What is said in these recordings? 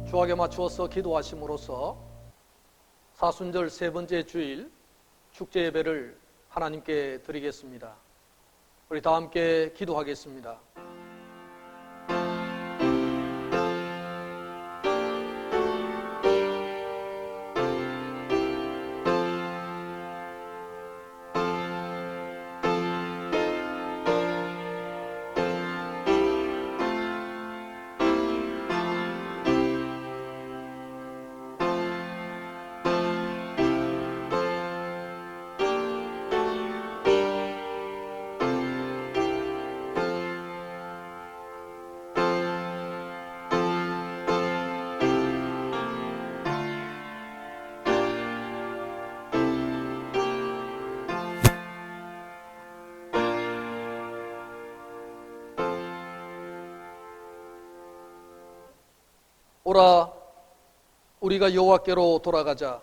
주악에 맞추어서 기도하심으로써 사순절 세 번째 주일 축제 예배를 하나님께 드리겠습니다. 우리 다 함께 기도하겠습니다. 오라, 우리가 여호와께로 돌아가자.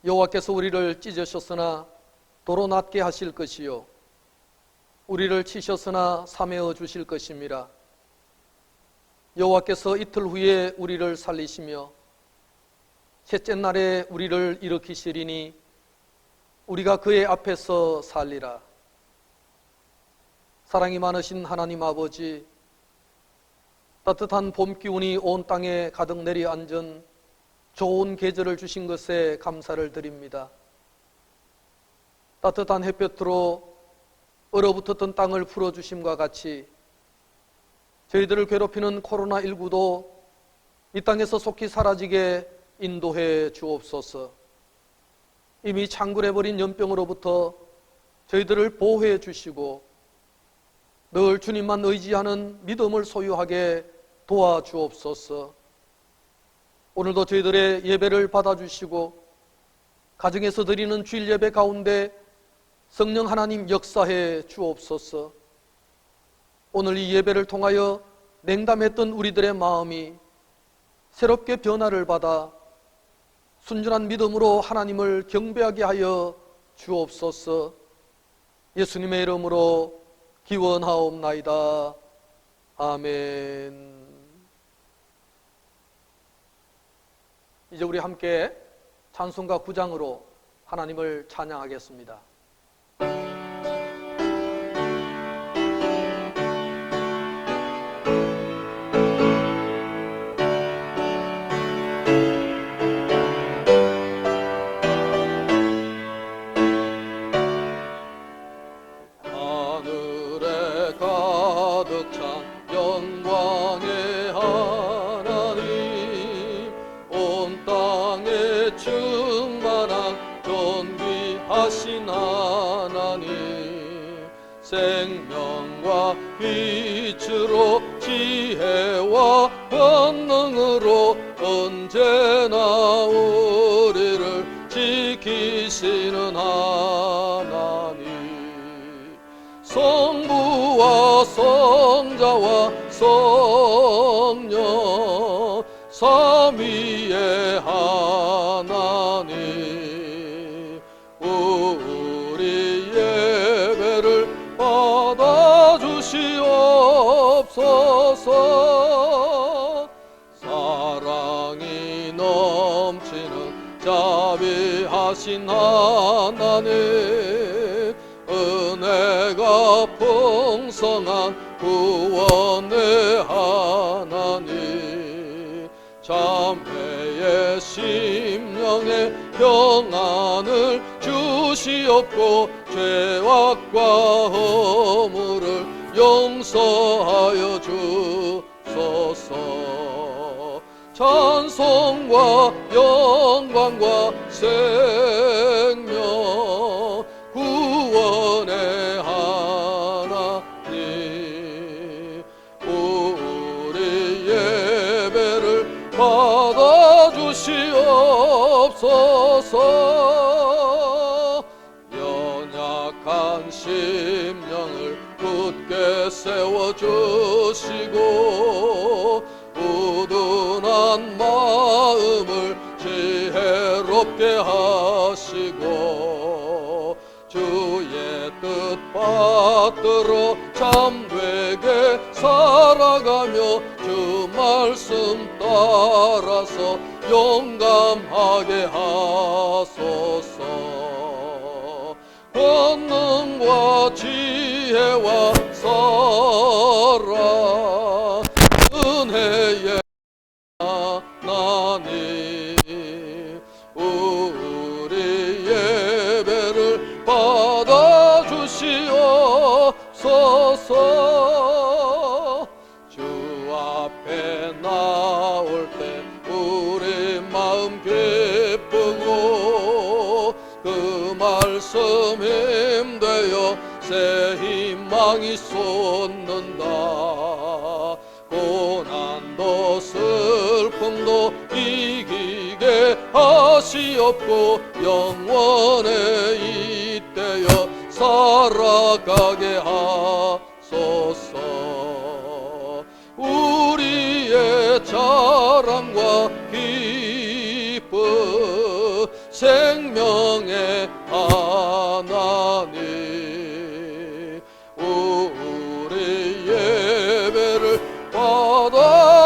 여호와께서 우리를 찢으셨으나 도로 낫게 하실 것이요 우리를 치셨으나 사매어 주실 것임이라. 여호와께서 이틀 후에 우리를 살리시며 셋째 날에 우리를 일으키시리니 우리가 그의 앞에서 살리라. 사랑이 많으신 하나님 아버지, 따뜻한 봄 기운이 온 땅에 가득 내려앉은 좋은 계절을 주신 것에 감사를 드립니다. 따뜻한 햇볕으로 얼어붙었던 땅을 풀어주심과 같이 저희들을 괴롭히는 코로나19도 이 땅에서 속히 사라지게 인도해 주옵소서. 이미 창궐해버린 연병으로부터 저희들을 보호해 주시고 늘 주님만 의지하는 믿음을 소유하게 도와주옵소서. 오늘도 저희들의 예배를 받아주시고 가정에서 드리는 주일 예배 가운데 성령 하나님 역사해 주옵소서. 오늘 이 예배를 통하여 냉담했던 우리들의 마음이 새롭게 변화를 받아 순전한 믿음으로 하나님을 경배하게 하여 주옵소서. 예수님의 이름으로 기원하옵나이다. 아멘. 이제 우리 함께 찬송가 9장으로 하나님을 찬양하겠습니다. 생명과 빛으로 지혜와 권능으로 언제나 우리를 지키시는 하나님, 성부와 성자와 성령 삼위의 하나님, 우리 예배를 받아주시옵소서. 사랑이 넘치는 자비하신 하나님, 은혜가 풍성한 구원의 하나님, 자매의 심령에 평안을 주시옵고 죄악과 허물을 용서하여 주소서. 찬송과 영광과 생명 구원의 하나님, 우리 예배를 받아주시옵소서. 연약한 심령을 굳게 세워주시고 우둔한 마음을 지혜롭게 하시고 주의 뜻 받들어 참되게 살아가며 주 말씀 따라 따라서 용감하게 하소서. 권능과 지혜와 사랑 은혜의 하나님, 우리 예배를 받아주시옵소서. 주 앞에 나올 때 우리 마음 기쁘고 그 말씀 힘되어 새 희망이 솟는다. 고난도 슬픔도 이기게 하시옵고 영원에 잇대어 살아가게 하소서. 우리의 자랑과 기쁨 생명의 하나님, 우리 예배를 받아주시옵소서.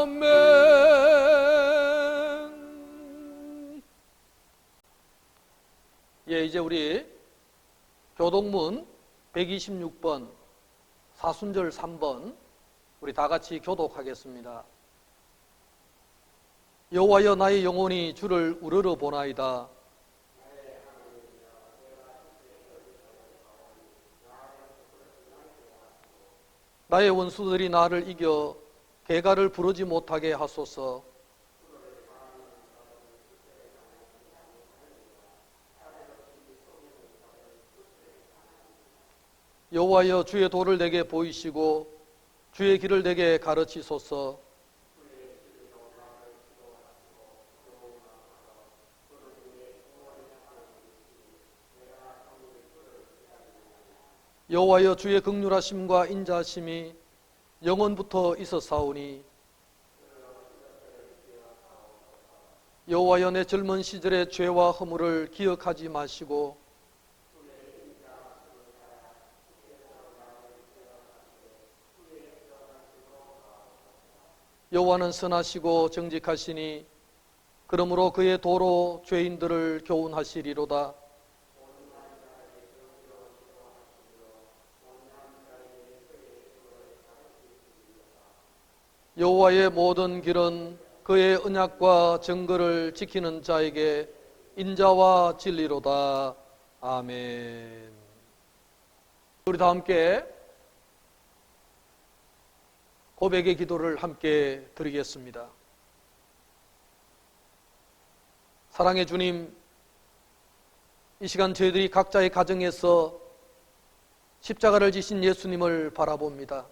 아멘. 예, 이제 우리 교독문 126번 사순절 3번 우리 다 같이 교독하겠습니다. 여호와여, 나의 영혼이 주를 우러러 보나이다. 나의 원수들이 나를 이겨 개가를 부르지 못하게 하소서. 여호와여, 주의 도를 내게 보이시고 주의 길을 내게 가르치소서. 여호와여, 주의 긍휼하심과 인자하심이 영원부터 있었사오니 여호와여, 내 젊은 시절의 죄와 허물을 기억하지 마시고 여호와는 선하시고 정직하시니 그러므로 그의 도로 죄인들을 교훈하시리로다. 여호와의 모든 길은 그의 언약과 정거를 지키는 자에게 인자와 진리로다. 아멘. 우리 다 함께 고백의 기도를 함께 드리겠습니다. 사랑의 주님, 이 시간 저희들이 각자의 가정에서 십자가를 지신 예수님을 바라봅니다.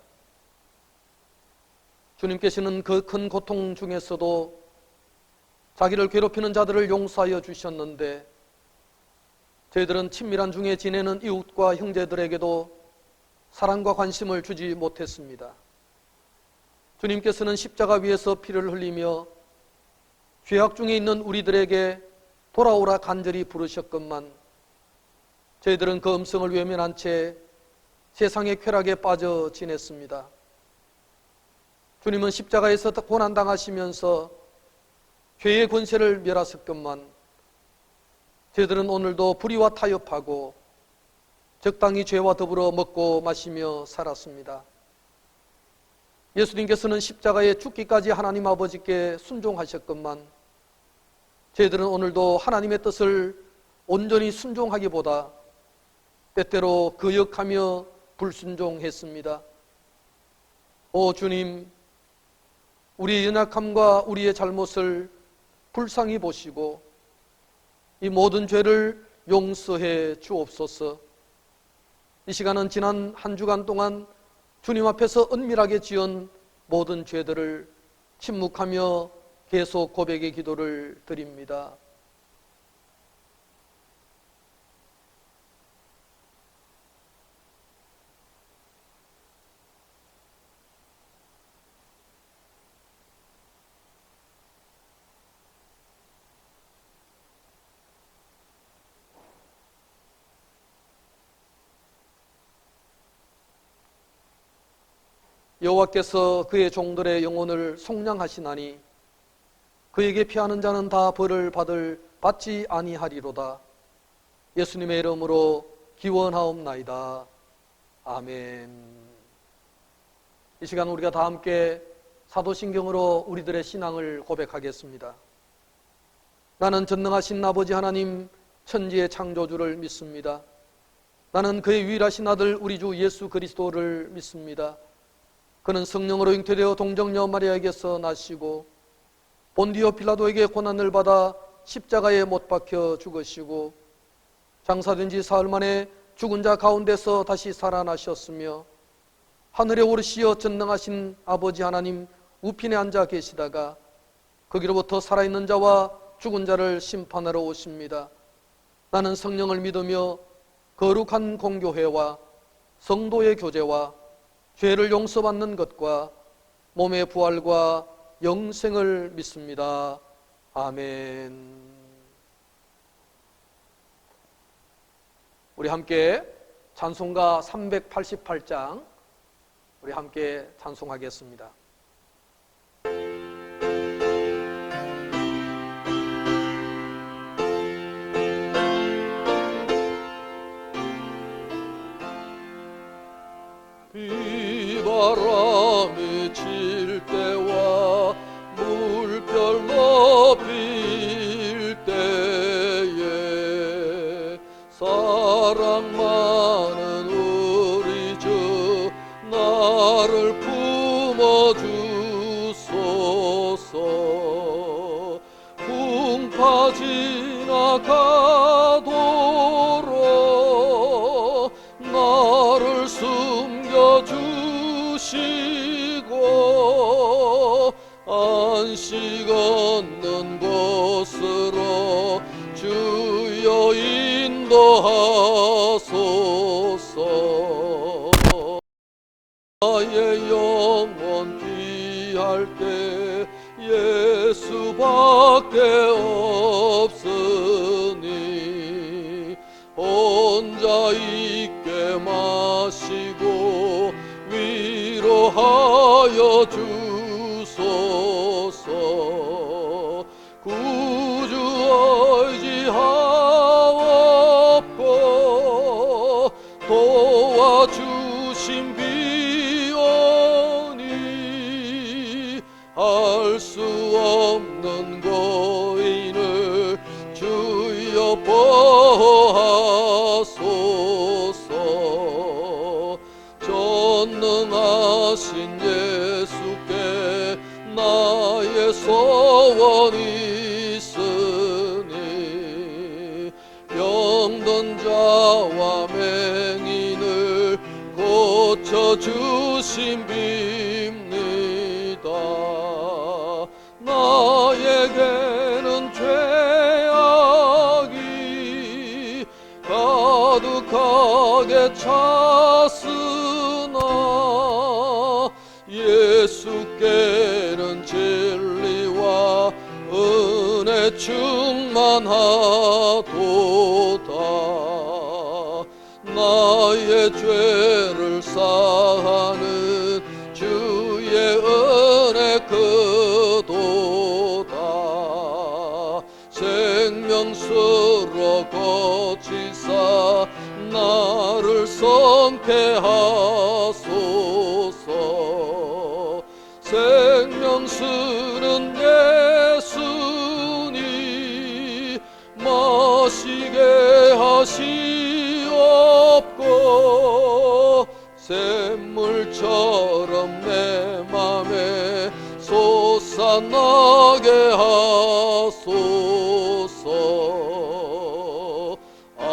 주님께서는 그 큰 고통 중에서도 자기를 괴롭히는 자들을 용서하여 주셨는데 저희들은 친밀한 중에 지내는 이웃과 형제들에게도 사랑과 관심을 주지 못했습니다. 주님께서는 십자가 위에서 피를 흘리며 죄악 중에 있는 우리들에게 돌아오라 간절히 부르셨건만 저희들은 그 음성을 외면한 채 세상의 쾌락에 빠져 지냈습니다. 주님은 십자가에서 고난당하시면서 죄의 권세를 멸하셨건만 저희들은 오늘도 불의와 타협하고 적당히 죄와 더불어 먹고 마시며 살았습니다. 예수님께서는 십자가에 죽기까지 하나님 아버지께 순종하셨건만 저희들은 오늘도 하나님의 뜻을 온전히 순종하기보다 때때로 거역하며 불순종했습니다. 오 주님, 우리의 연약함과 우리의 잘못을 불쌍히 보시고 이 모든 죄를 용서해 주옵소서. 이 시간은 지난 한 주간 동안 주님 앞에서 은밀하게 지은 모든 죄들을 침묵하며 계속 고백의 기도를 드립니다. 여호와께서 그의 종들의 영혼을 속량하시나니 그에게 피하는 자는 다 벌을 받지 아니하리로다. 예수님의 이름으로 기원하옵나이다. 아멘. 이 시간 우리가 다 함께 사도신경으로 우리들의 신앙을 고백하겠습니다. 나는 전능하신 아버지 하나님 천지의 창조주를 믿습니다. 나는 그의 유일하신 아들 우리 주 예수 그리스도를 믿습니다. 그는 성령으로 잉태되어 동정녀 마리아에게서 나시고 본디오 필라도에게 고난을 받아 십자가에 못 박혀 죽으시고 장사된 지 사흘 만에 죽은 자 가운데서 다시 살아나셨으며 하늘에 오르시어 전능하신 아버지 하나님 우편에 앉아 계시다가 거기로부터 살아있는 자와 죽은 자를 심판하러 오십니다. 나는 성령을 믿으며 거룩한 공교회와 성도의 교제와 죄를 용서받는 것과 몸의 부활과 영생을 믿습니다. 아멘. 우리 함께 찬송가 388장 우리 함께 찬송하겠습니다. 비바람이 칠 때와 물결 높일 때에 사랑 많은 우리 주 나를 품어주소서. 풍파 지나가도록 나를 숨겨주시고 안식 얻는 곳으로 주여 인도하소서. 나의 영혼 귀할 때 예수밖에 없으니 혼자 있게 마시고 위로하여 주소서. 구주 의지하옵고 도와주신 비오니 알 수 없는 고인을 주여 보호하소서. 전능하신 예수께 나의 소원이 있으니 병든 자와 맹인을 고쳐주신 빕니다. 나에게는 죄악이 가득하게 찼으나 예수께는 진리와 은혜 충만하도다. 나의 죄를 사하는 주의 은혜 크도다. 생명수로 고치사 나를 성케하소서. 생명수는 예수니 마시게 하시옵고 샘물처럼 내 맘에 솟아나게 하소서. 아멘.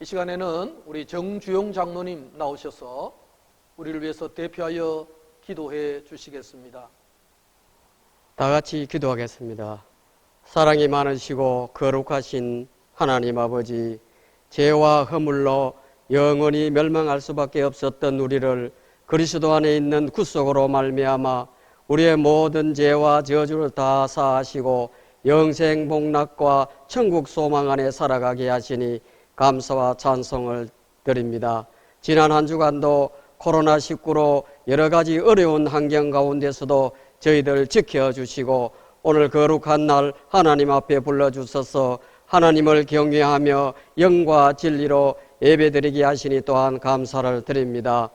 이 시간에는 우리 정주영 장로님 나오셔서 우리를 위해서 대표하여 기도해 주시겠습니다. 다 같이 기도하겠습니다. 사랑이 많으시고 거룩하신 하나님 아버지, 죄와 허물로 영원히 멸망할 수밖에 없었던 우리를 그리스도 안에 있는 구속으로 말미암아 우리의 모든 죄와 저주를 다 사하시고 영생 복락과 천국 소망 안에 살아가게 하시니 감사와 찬송을 드립니다. 지난 한 주간도 코로나19로 여러 가지 어려운 환경 가운데서도 저희들 지켜주시고 오늘 거룩한 날 하나님 앞에 불러주셔서 하나님을 경외하며 영과 진리로 예배드리게 하시니 또한 감사를 드립니다.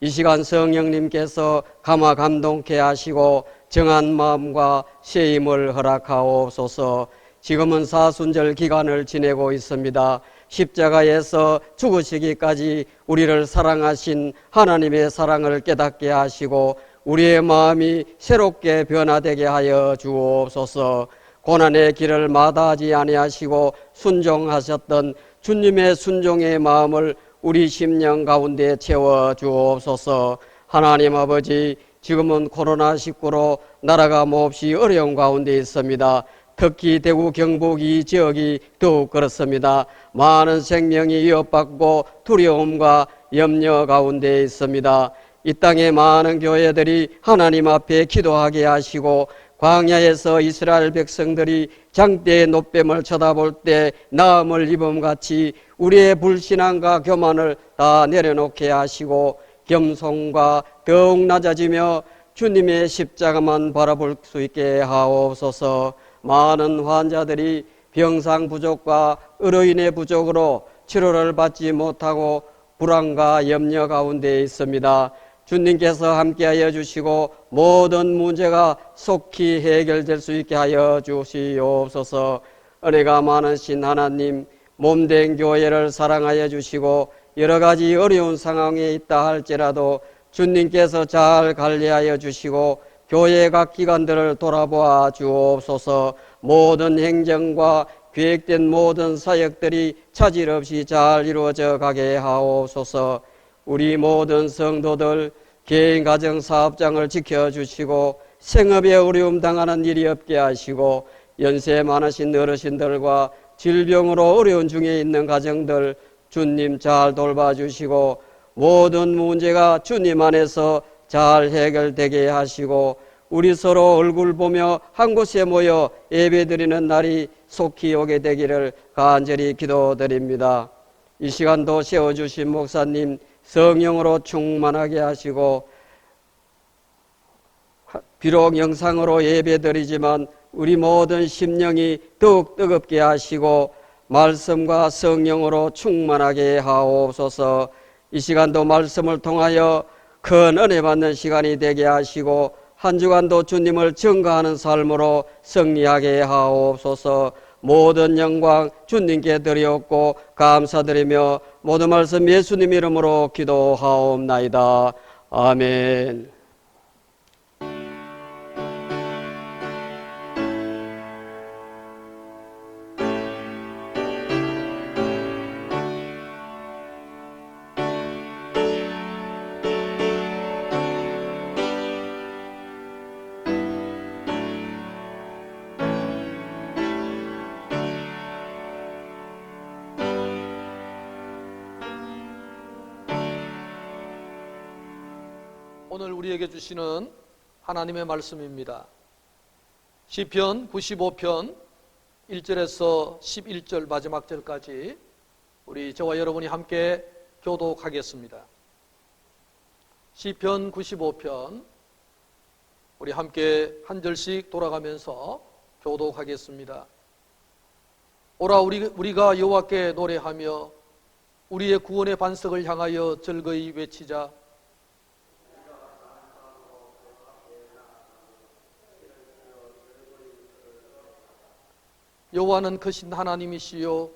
이 시간 성령님께서 감화 감동케 하시고 정한 마음과 새 힘을 허락하옵소서. 지금은 사순절 기간을 지내고 있습니다. 십자가에서 죽으시기까지 우리를 사랑하신 하나님의 사랑을 깨닫게 하시고 우리의 마음이 새롭게 변화되게 하여 주옵소서. 고난의 길을 마다하지 아니하시고 순종하셨던 주님의 순종의 마음을 우리 심령 가운데 채워 주옵소서. 하나님 아버지, 지금은 코로나19로 나라가 몹시 어려운 가운데 있습니다. 특히 대구 경북 이 지역이 더욱 그렇습니다. 많은 생명이 위협받고 두려움과 염려 가운데 있습니다. 이 땅의 많은 교회들이 하나님 앞에 기도하게 하시고 광야에서 이스라엘 백성들이 장대의 노뱀을 쳐다볼 때 나음을 입음같이 우리의 불신앙과 교만을 다 내려놓게 하시고 겸손과 더욱 낮아지며 주님의 십자가만 바라볼 수 있게 하옵소서. 많은 환자들이 병상 부족과 의료인의 부족으로 치료를 받지 못하고 불안과 염려 가운데 있습니다. 주님께서 함께하여 주시고 모든 문제가 속히 해결될 수 있게 하여 주시옵소서. 은혜가 많으신 하나님, 몸된 교회를 사랑하여 주시고 여러 가지 어려운 상황에 있다 할지라도 주님께서 잘 관리하여 주시고 교회 각 기관들을 돌아보아 주옵소서. 모든 행정과 계획된 모든 사역들이 차질 없이 잘 이루어져 가게 하옵소서. 우리 모든 성도들 개인 가정 사업장을 지켜주시고 생업에 어려움 당하는 일이 없게 하시고 연세 많으신 어르신들과 질병으로 어려운 중에 있는 가정들 주님 잘 돌봐주시고 모든 문제가 주님 안에서 잘 해결되게 하시고 우리 서로 얼굴 보며 한 곳에 모여 예배드리는 날이 속히 오게 되기를 간절히 기도드립니다. 이 시간도 세워주신 목사님 성령으로 충만하게 하시고 비록 영상으로 예배드리지만 우리 모든 심령이 더욱 뜨겁게 하시고 말씀과 성령으로 충만하게 하옵소서. 이 시간도 말씀을 통하여 큰 은혜 받는 시간이 되게 하시고 한 주간도 주님을 증거하는 삶으로 승리하게 하옵소서. 모든 영광 주님께 드리옵고 감사드리며 모든 말씀 예수님 이름으로 기도하옵나이다. 아멘. 오늘 우리에게 주시는 하나님의 말씀입니다. 시편 95편 1절에서 11절 마지막 절까지 우리 저와 여러분이 함께 교독하겠습니다. 시편 95편 우리 함께 한 절씩 돌아가면서 교독하겠습니다. 오라 우리가 여호와께 노래하며 우리의 구원의 반석을 향하여 즐거이 외치자. 여호와는 크신 하나님이시요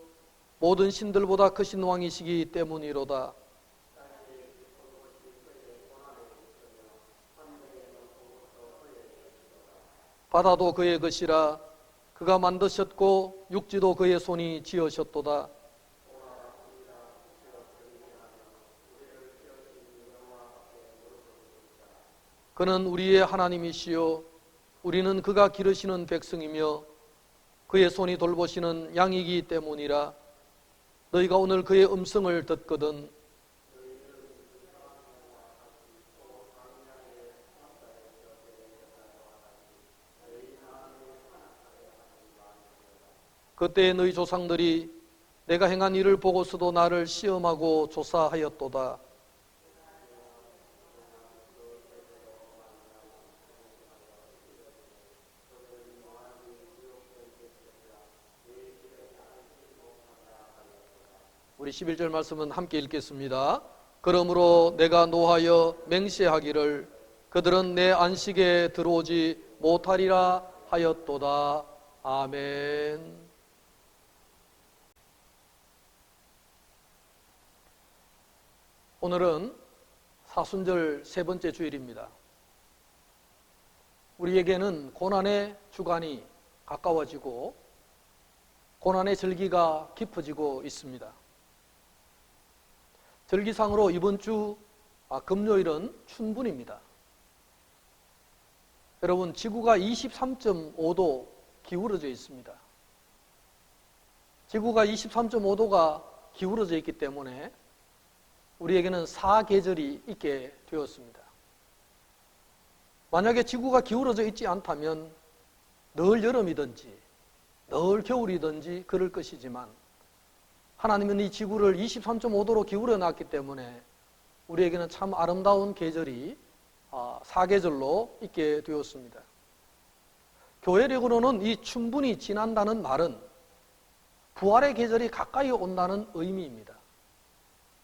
모든 신들보다 크신 왕이시기 때문이로다. 바다도 그의 것이라 그가 만드셨고 육지도 그의 손이 지으셨도다. 그는 우리의 하나님이시요 우리는 그가 기르시는 백성이며 그의 손이 돌보시는 양이기 때문이라. 너희가 오늘 그의 음성을 듣거든 그때 너희 조상들이 내가 행한 일을 보고서도 나를 시험하고 조사하였도다. 우리 11절 말씀은 함께 읽겠습니다. 그러므로 내가 노하여 맹세하기를 그들은 내 안식에 들어오지 못하리라 하였도다. 아멘. 오늘은 사순절 세 번째 주일입니다. 우리에게는 고난의 주간이 가까워지고 고난의 절기가 깊어지고 있습니다. 절기상으로 이번 주 금요일은 춘분입니다. 여러분, 지구가 23.5도 기울어져 있습니다. 지구가 23.5도가 기울어져 있기 때문에 우리에게는 사계절이 있게 되었습니다. 만약에 지구가 기울어져 있지 않다면 늘 여름이든지 늘 겨울이든지 그럴 것이지만 하나님은 이 지구를 23.5도로 기울여 놨기 때문에 우리에게는 참 아름다운 계절이 사계절로 있게 되었습니다. 교회력으로는 이 춘분이 지난다는 말은 부활의 계절이 가까이 온다는 의미입니다.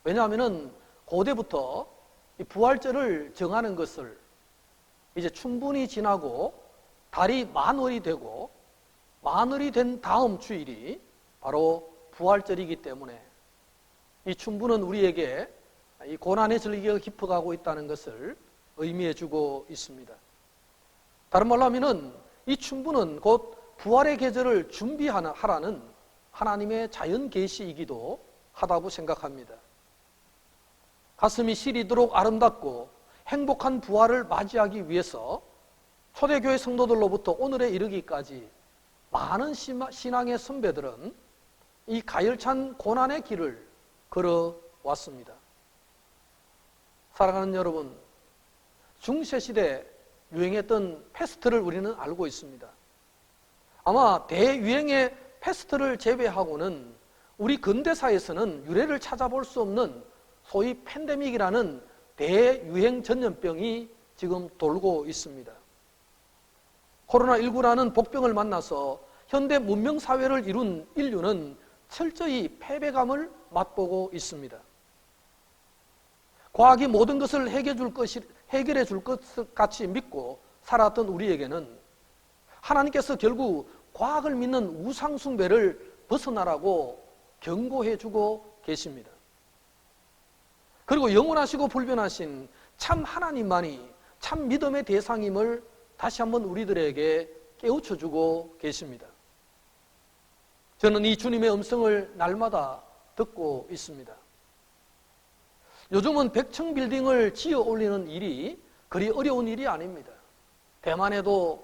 왜냐하면 고대부터 이 부활절을 정하는 것을 이제 춘분이 지나고 달이 만월이 되고 만월이 된 다음 주일이 바로 부활절이기 때문에 이 춘분은 우리에게 이 고난의 절기가 깊어가고 있다는 것을 의미해 주고 있습니다. 다른 말로 하면은 이 춘분은 곧 부활의 계절을 준비하라는 하나님의 자연 계시이기도 하다고 생각합니다. 가슴이 시리도록 아름답고 행복한 부활을 맞이하기 위해서 초대교회 성도들로부터 오늘에 이르기까지 많은 신앙의 선배들은 이 가열찬 고난의 길을 걸어왔습니다. 사랑하는 여러분, 중세시대 유행했던 패스트를 우리는 알고 있습니다. 아마 대유행의 패스트를 제외하고는 우리 근대사에서는 유래를 찾아볼 수 없는 소위 팬데믹이라는 대유행 전염병이 지금 돌고 있습니다. 코로나19라는 복병을 만나서 현대 문명사회를 이룬 인류는 철저히 패배감을 맛보고 있습니다. 과학이 모든 것을 해결해 줄 것 같이 믿고 살았던 우리에게는 하나님께서 결국 과학을 믿는 우상숭배를 벗어나라고 경고해 주고 계십니다. 그리고 영원하시고 불변하신 참 하나님만이 참 믿음의 대상임을 다시 한번 우리들에게 깨우쳐 주고 계십니다. 저는 이 주님의 음성을 날마다 듣고 있습니다. 요즘은 100층 빌딩을 지어 올리는 일이 그리 어려운 일이 아닙니다. 대만에도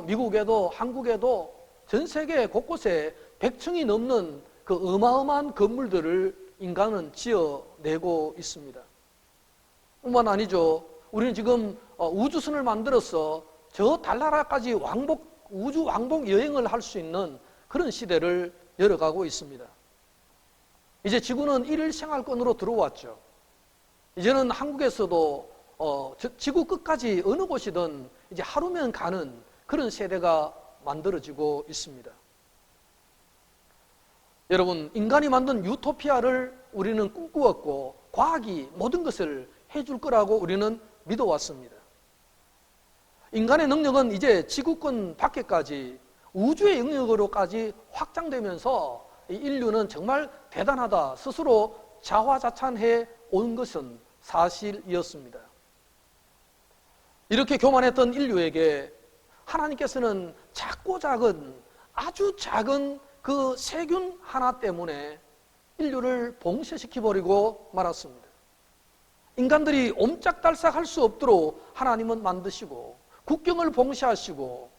미국에도 한국에도 전 세계 곳곳에 100층이 넘는 그 어마어마한 건물들을 인간은 지어내고 있습니다. 뿐만 아니죠. 우리는 지금 우주선을 만들어서 저 달나라까지 우주 왕복 여행을 할 수 있는 그런 시대를 열어가고 있습니다. 이제 지구는 일일 생활권으로 들어왔죠. 이제는 한국에서도 지구 끝까지 어느 곳이든 이제 하루면 가는 그런 세대가 만들어지고 있습니다. 여러분, 인간이 만든 유토피아를 우리는 꿈꾸었고 과학이 모든 것을 해줄 거라고 우리는 믿어왔습니다. 인간의 능력은 이제 지구권 밖에까지 우주의 영역으로까지 확장되면서 인류는 정말 대단하다 스스로 자화자찬해 온 것은 사실이었습니다. 이렇게 교만했던 인류에게 하나님께서는 작고 작은 아주 작은 그 세균 하나 때문에 인류를 봉쇄시켜버리고 말았습니다. 인간들이 옴짝달싹할 수 없도록 하나님은 만드시고 국경을 봉쇄하시고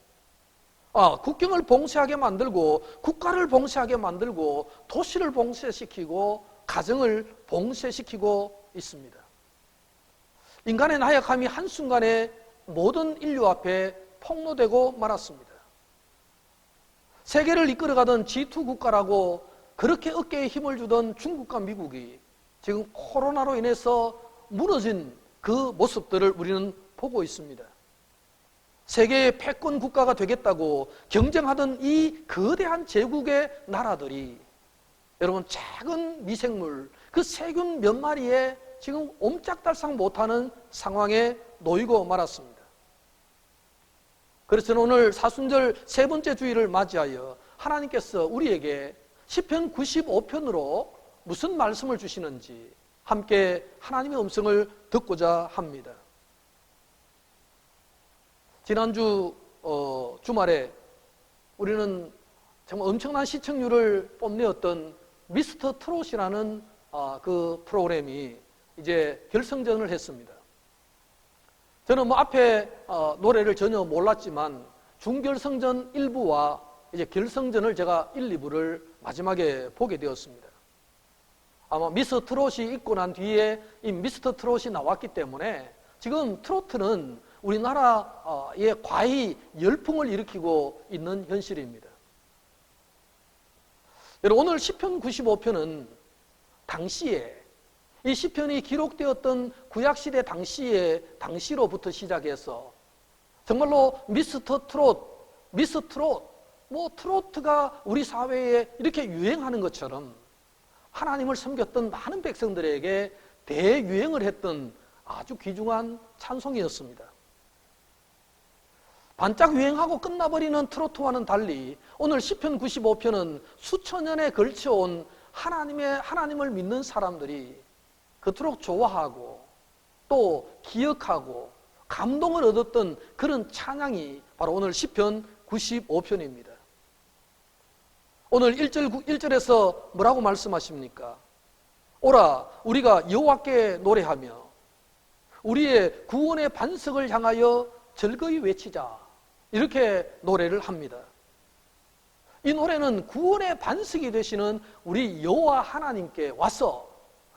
국경을 봉쇄하게 만들고 국가를 봉쇄하게 만들고 도시를 봉쇄시키고 가정을 봉쇄시키고 있습니다. 인간의 나약함이 한순간에 모든 인류 앞에 폭로되고 말았습니다. 세계를 이끌어가던 G2 국가라고 그렇게 어깨에 힘을 주던 중국과 미국이 지금 코로나로 인해서 무너진 그 모습들을 우리는 보고 있습니다. 세계의 패권 국가가 되겠다고 경쟁하던 이 거대한 제국의 나라들이 여러분 작은 미생물, 그 세균 몇 마리에 지금 옴짝달싹 못하는 상황에 놓이고 말았습니다. 그래서 저는 오늘 사순절 세 번째 주일을 맞이하여 하나님께서 우리에게 시편 95편으로 무슨 말씀을 주시는지 함께 하나님의 음성을 듣고자 합니다. 지난주 주말에 우리는 정말 엄청난 시청률을 뽐내었던 미스터 트롯이라는 그 프로그램이 이제 결승전을 했습니다. 저는 앞에 노래를 전혀 몰랐지만 중결승전 1부와 이제 결승전을 제가 1, 2부를 마지막에 보게 되었습니다. 아마 미스터 트롯이 있고 난 뒤에 이 미스터 트롯이 나왔기 때문에 지금 트로트는 우리나라에 과히 열풍을 일으키고 있는 현실입니다. 여러분, 오늘 시편 95편은 당시에 이 시편이 기록되었던 구약시대 당시로부터 시작해서 정말로 미스터 트롯, 뭐 트로트가 우리 사회에 이렇게 유행하는 것처럼 하나님을 섬겼던 많은 백성들에게 대유행을 했던 아주 귀중한 찬송이었습니다. 반짝 유행하고 끝나버리는 트로트와는 달리 오늘 시편 95편은 수천 년에 걸쳐온 하나님을 믿는 사람들이 그토록 좋아하고 또 기억하고 감동을 얻었던 그런 찬양이 바로 오늘 시편 95편입니다. 오늘 1절에서 뭐라고 말씀하십니까? 오라 우리가 여호와께 노래하며 우리의 구원의 반석을 향하여 즐거이 외치자, 이렇게 노래를 합니다. 이 노래는 구원의 반석이 되시는 우리 여호와 하나님께 와서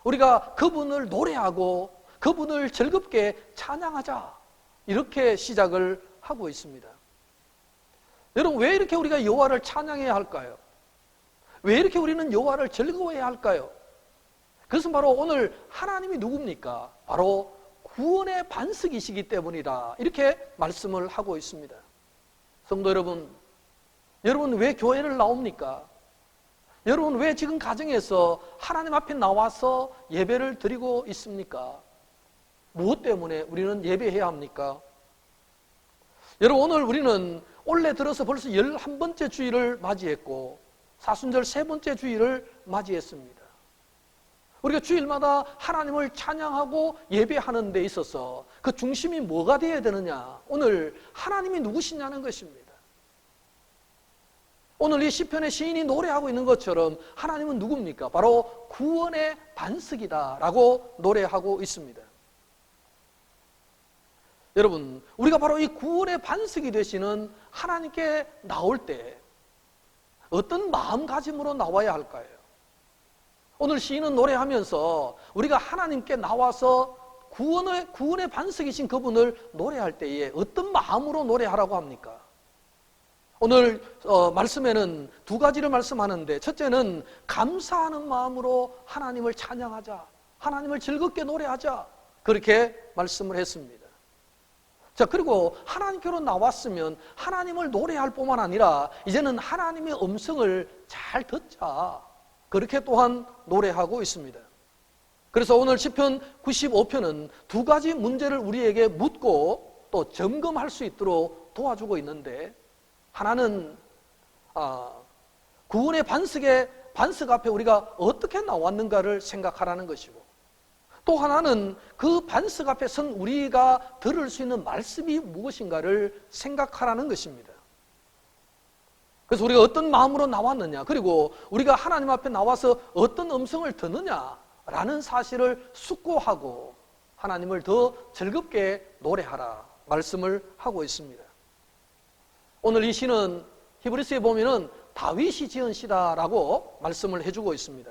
우리가 그분을 노래하고 그분을 즐겁게 찬양하자, 이렇게 시작을 하고 있습니다. 여러분, 왜 이렇게 우리가 여호와를 찬양해야 할까요? 왜 이렇게 우리는 여호와를 즐거워해야 할까요? 그것은 바로 오늘 하나님이 누굽니까? 바로 구원의 반석이시기 때문이다, 이렇게 말씀을 하고 있습니다. 성도 여러분, 여러분 왜 교회를 나옵니까? 여러분 왜 지금 가정에서 하나님 앞에 나와서 예배를 드리고 있습니까? 무엇 때문에 우리는 예배해야 합니까? 여러분, 오늘 우리는 올해 들어서 벌써 11번째 주일을 맞이했고 사순절 세 번째 주일을 맞이했습니다. 우리가 주일마다 하나님을 찬양하고 예배하는 데 있어서 그 중심이 뭐가 되어야 되느냐? 오늘 하나님이 누구시냐는 것입니다. 오늘 이 시편의 시인이 노래하고 있는 것처럼 하나님은 누굽니까? 바로 구원의 반석이다라고 노래하고 있습니다. 여러분, 우리가 바로 이 구원의 반석이 되시는 하나님께 나올 때 어떤 마음가짐으로 나와야 할까요? 오늘 시인은 노래하면서 우리가 하나님께 나와서 구원의 반석이신 그분을 노래할 때에 어떤 마음으로 노래하라고 합니까? 오늘 말씀에는 두 가지를 말씀하는데, 첫째는 감사하는 마음으로 하나님을 찬양하자, 하나님을 즐겁게 노래하자, 그렇게 말씀을 했습니다. 자, 그리고 하나님께로 나왔으면 하나님을 노래할 뿐만 아니라 이제는 하나님의 음성을 잘 듣자, 그렇게 또한 노래하고 있습니다. 그래서 오늘 시편 95편은 두 가지 문제를 우리에게 묻고 또 점검할 수 있도록 도와주고 있는데, 하나는 구원의 반석 앞에 우리가 어떻게 나왔는가를 생각하라는 것이고, 또 하나는 그 반석 앞에 선 우리가 들을 수 있는 말씀이 무엇인가를 생각하라는 것입니다. 그래서 우리가 어떤 마음으로 나왔느냐, 그리고 우리가 하나님 앞에 나와서 어떤 음성을 듣느냐라는 사실을 숙고하고 하나님을 더 즐겁게 노래하라 말씀을 하고 있습니다. 오늘 이 시는 히브리서에 보면은 다윗이 지은 시다라고 말씀을 해주고 있습니다.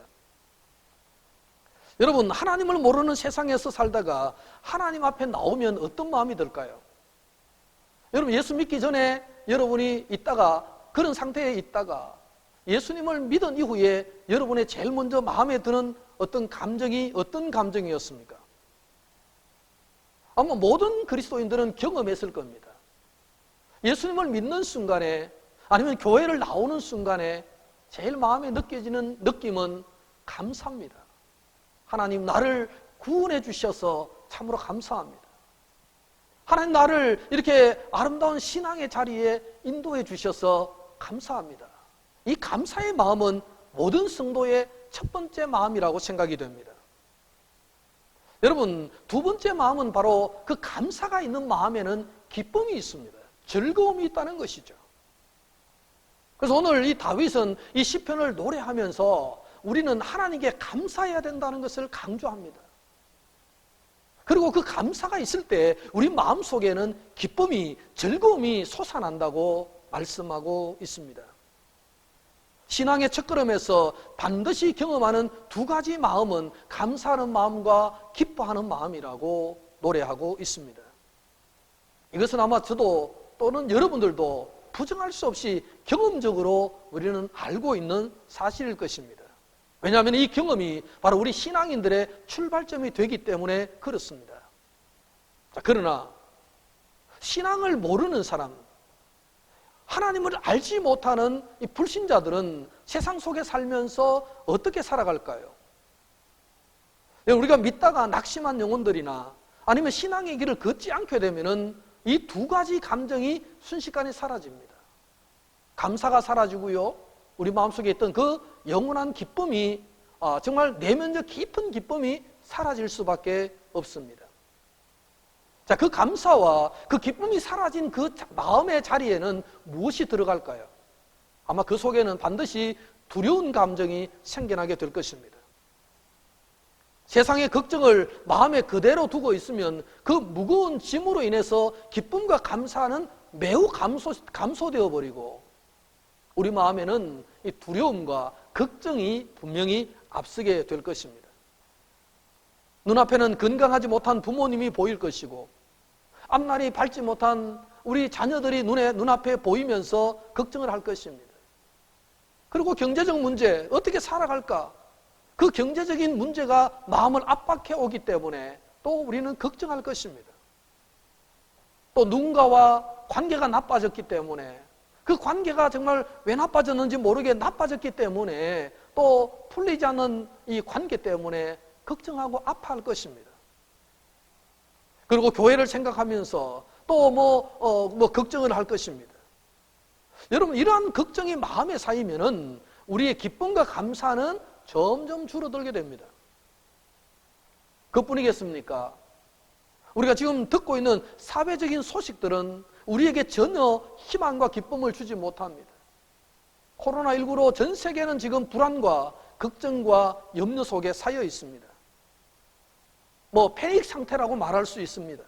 여러분, 하나님을 모르는 세상에서 살다가 하나님 앞에 나오면 어떤 마음이 들까요? 여러분, 예수 믿기 전에 여러분이 있다가 그런 상태에 있다가 예수님을 믿은 이후에 여러분의 제일 먼저 마음에 드는 어떤 감정이었습니까? 아마 모든 그리스도인들은 경험했을 겁니다. 예수님을 믿는 순간에 아니면 교회를 나오는 순간에 제일 마음에 느껴지는 느낌은 감사입니다. 하나님 나를 구원해 주셔서 참으로 감사합니다. 하나님 나를 이렇게 아름다운 신앙의 자리에 인도해 주셔서 감사합니다. 이 감사의 마음은 모든 성도의 첫 번째 마음이라고 생각이 됩니다. 여러분, 두 번째 마음은 바로 그 감사가 있는 마음에는 기쁨이 있습니다. 즐거움이 있다는 것이죠. 그래서 오늘 이 다윗은 이 시편을 노래하면서 우리는 하나님께 감사해야 된다는 것을 강조합니다. 그리고 그 감사가 있을 때 우리 마음속에는 기쁨이, 즐거움이 솟아난다고 말씀하고 있습니다. 신앙의 첫걸음에서 반드시 경험하는 두 가지 마음은 감사하는 마음과 기뻐하는 마음이라고 노래하고 있습니다. 이것은 아마 저도 또는 여러분들도 부정할 수 없이 경험적으로 우리는 알고 있는 사실일 것입니다. 왜냐하면 이 경험이 바로 우리 신앙인들의 출발점이 되기 때문에 그렇습니다. 자, 그러나 신앙을 모르는 사람, 하나님을 알지 못하는 이 불신자들은 세상 속에 살면서 어떻게 살아갈까요? 우리가 믿다가 낙심한 영혼들이나 아니면 신앙의 길을 걷지 않게 되면은 이 두 가지 감정이 순식간에 사라집니다. 감사가 사라지고요, 우리 마음속에 있던 그 영원한 기쁨이 정말 내면적 깊은 기쁨이 사라질 수밖에 없습니다. 자, 그 감사와 그 기쁨이 사라진 그 마음의 자리에는 무엇이 들어갈까요? 아마 그 속에는 반드시 두려운 감정이 생겨나게 될 것입니다. 세상의 걱정을 마음에 그대로 두고 있으면 그 무거운 짐으로 인해서 기쁨과 감사는 매우 감소되어 버리고 우리 마음에는 이 두려움과 걱정이 분명히 앞서게 될 것입니다. 눈앞에는 건강하지 못한 부모님이 보일 것이고 앞날이 밝지 못한 우리 자녀들이 눈앞에 보이면서 걱정을 할 것입니다. 그리고 경제적 문제, 어떻게 살아갈까? 그 경제적인 문제가 마음을 압박해 오기 때문에 또 우리는 걱정할 것입니다. 또 누군가와 관계가 나빠졌기 때문에 그 관계가 정말 왜 나빠졌는지 모르게 나빠졌기 때문에 또 풀리지 않는 이 관계 때문에 걱정하고 아파할 것입니다. 그리고 교회를 생각하면서 또 걱정을 할 것입니다. 여러분, 이러한 걱정이 마음에 쌓이면은 우리의 기쁨과 감사는 점점 줄어들게 됩니다. 그뿐이겠습니까? 우리가 지금 듣고 있는 사회적인 소식들은 우리에게 전혀 희망과 기쁨을 주지 못합니다. 코로나19로 전 세계는 지금 불안과 걱정과 염려 속에 쌓여 있습니다. 패닉 상태라고 말할 수 있습니다.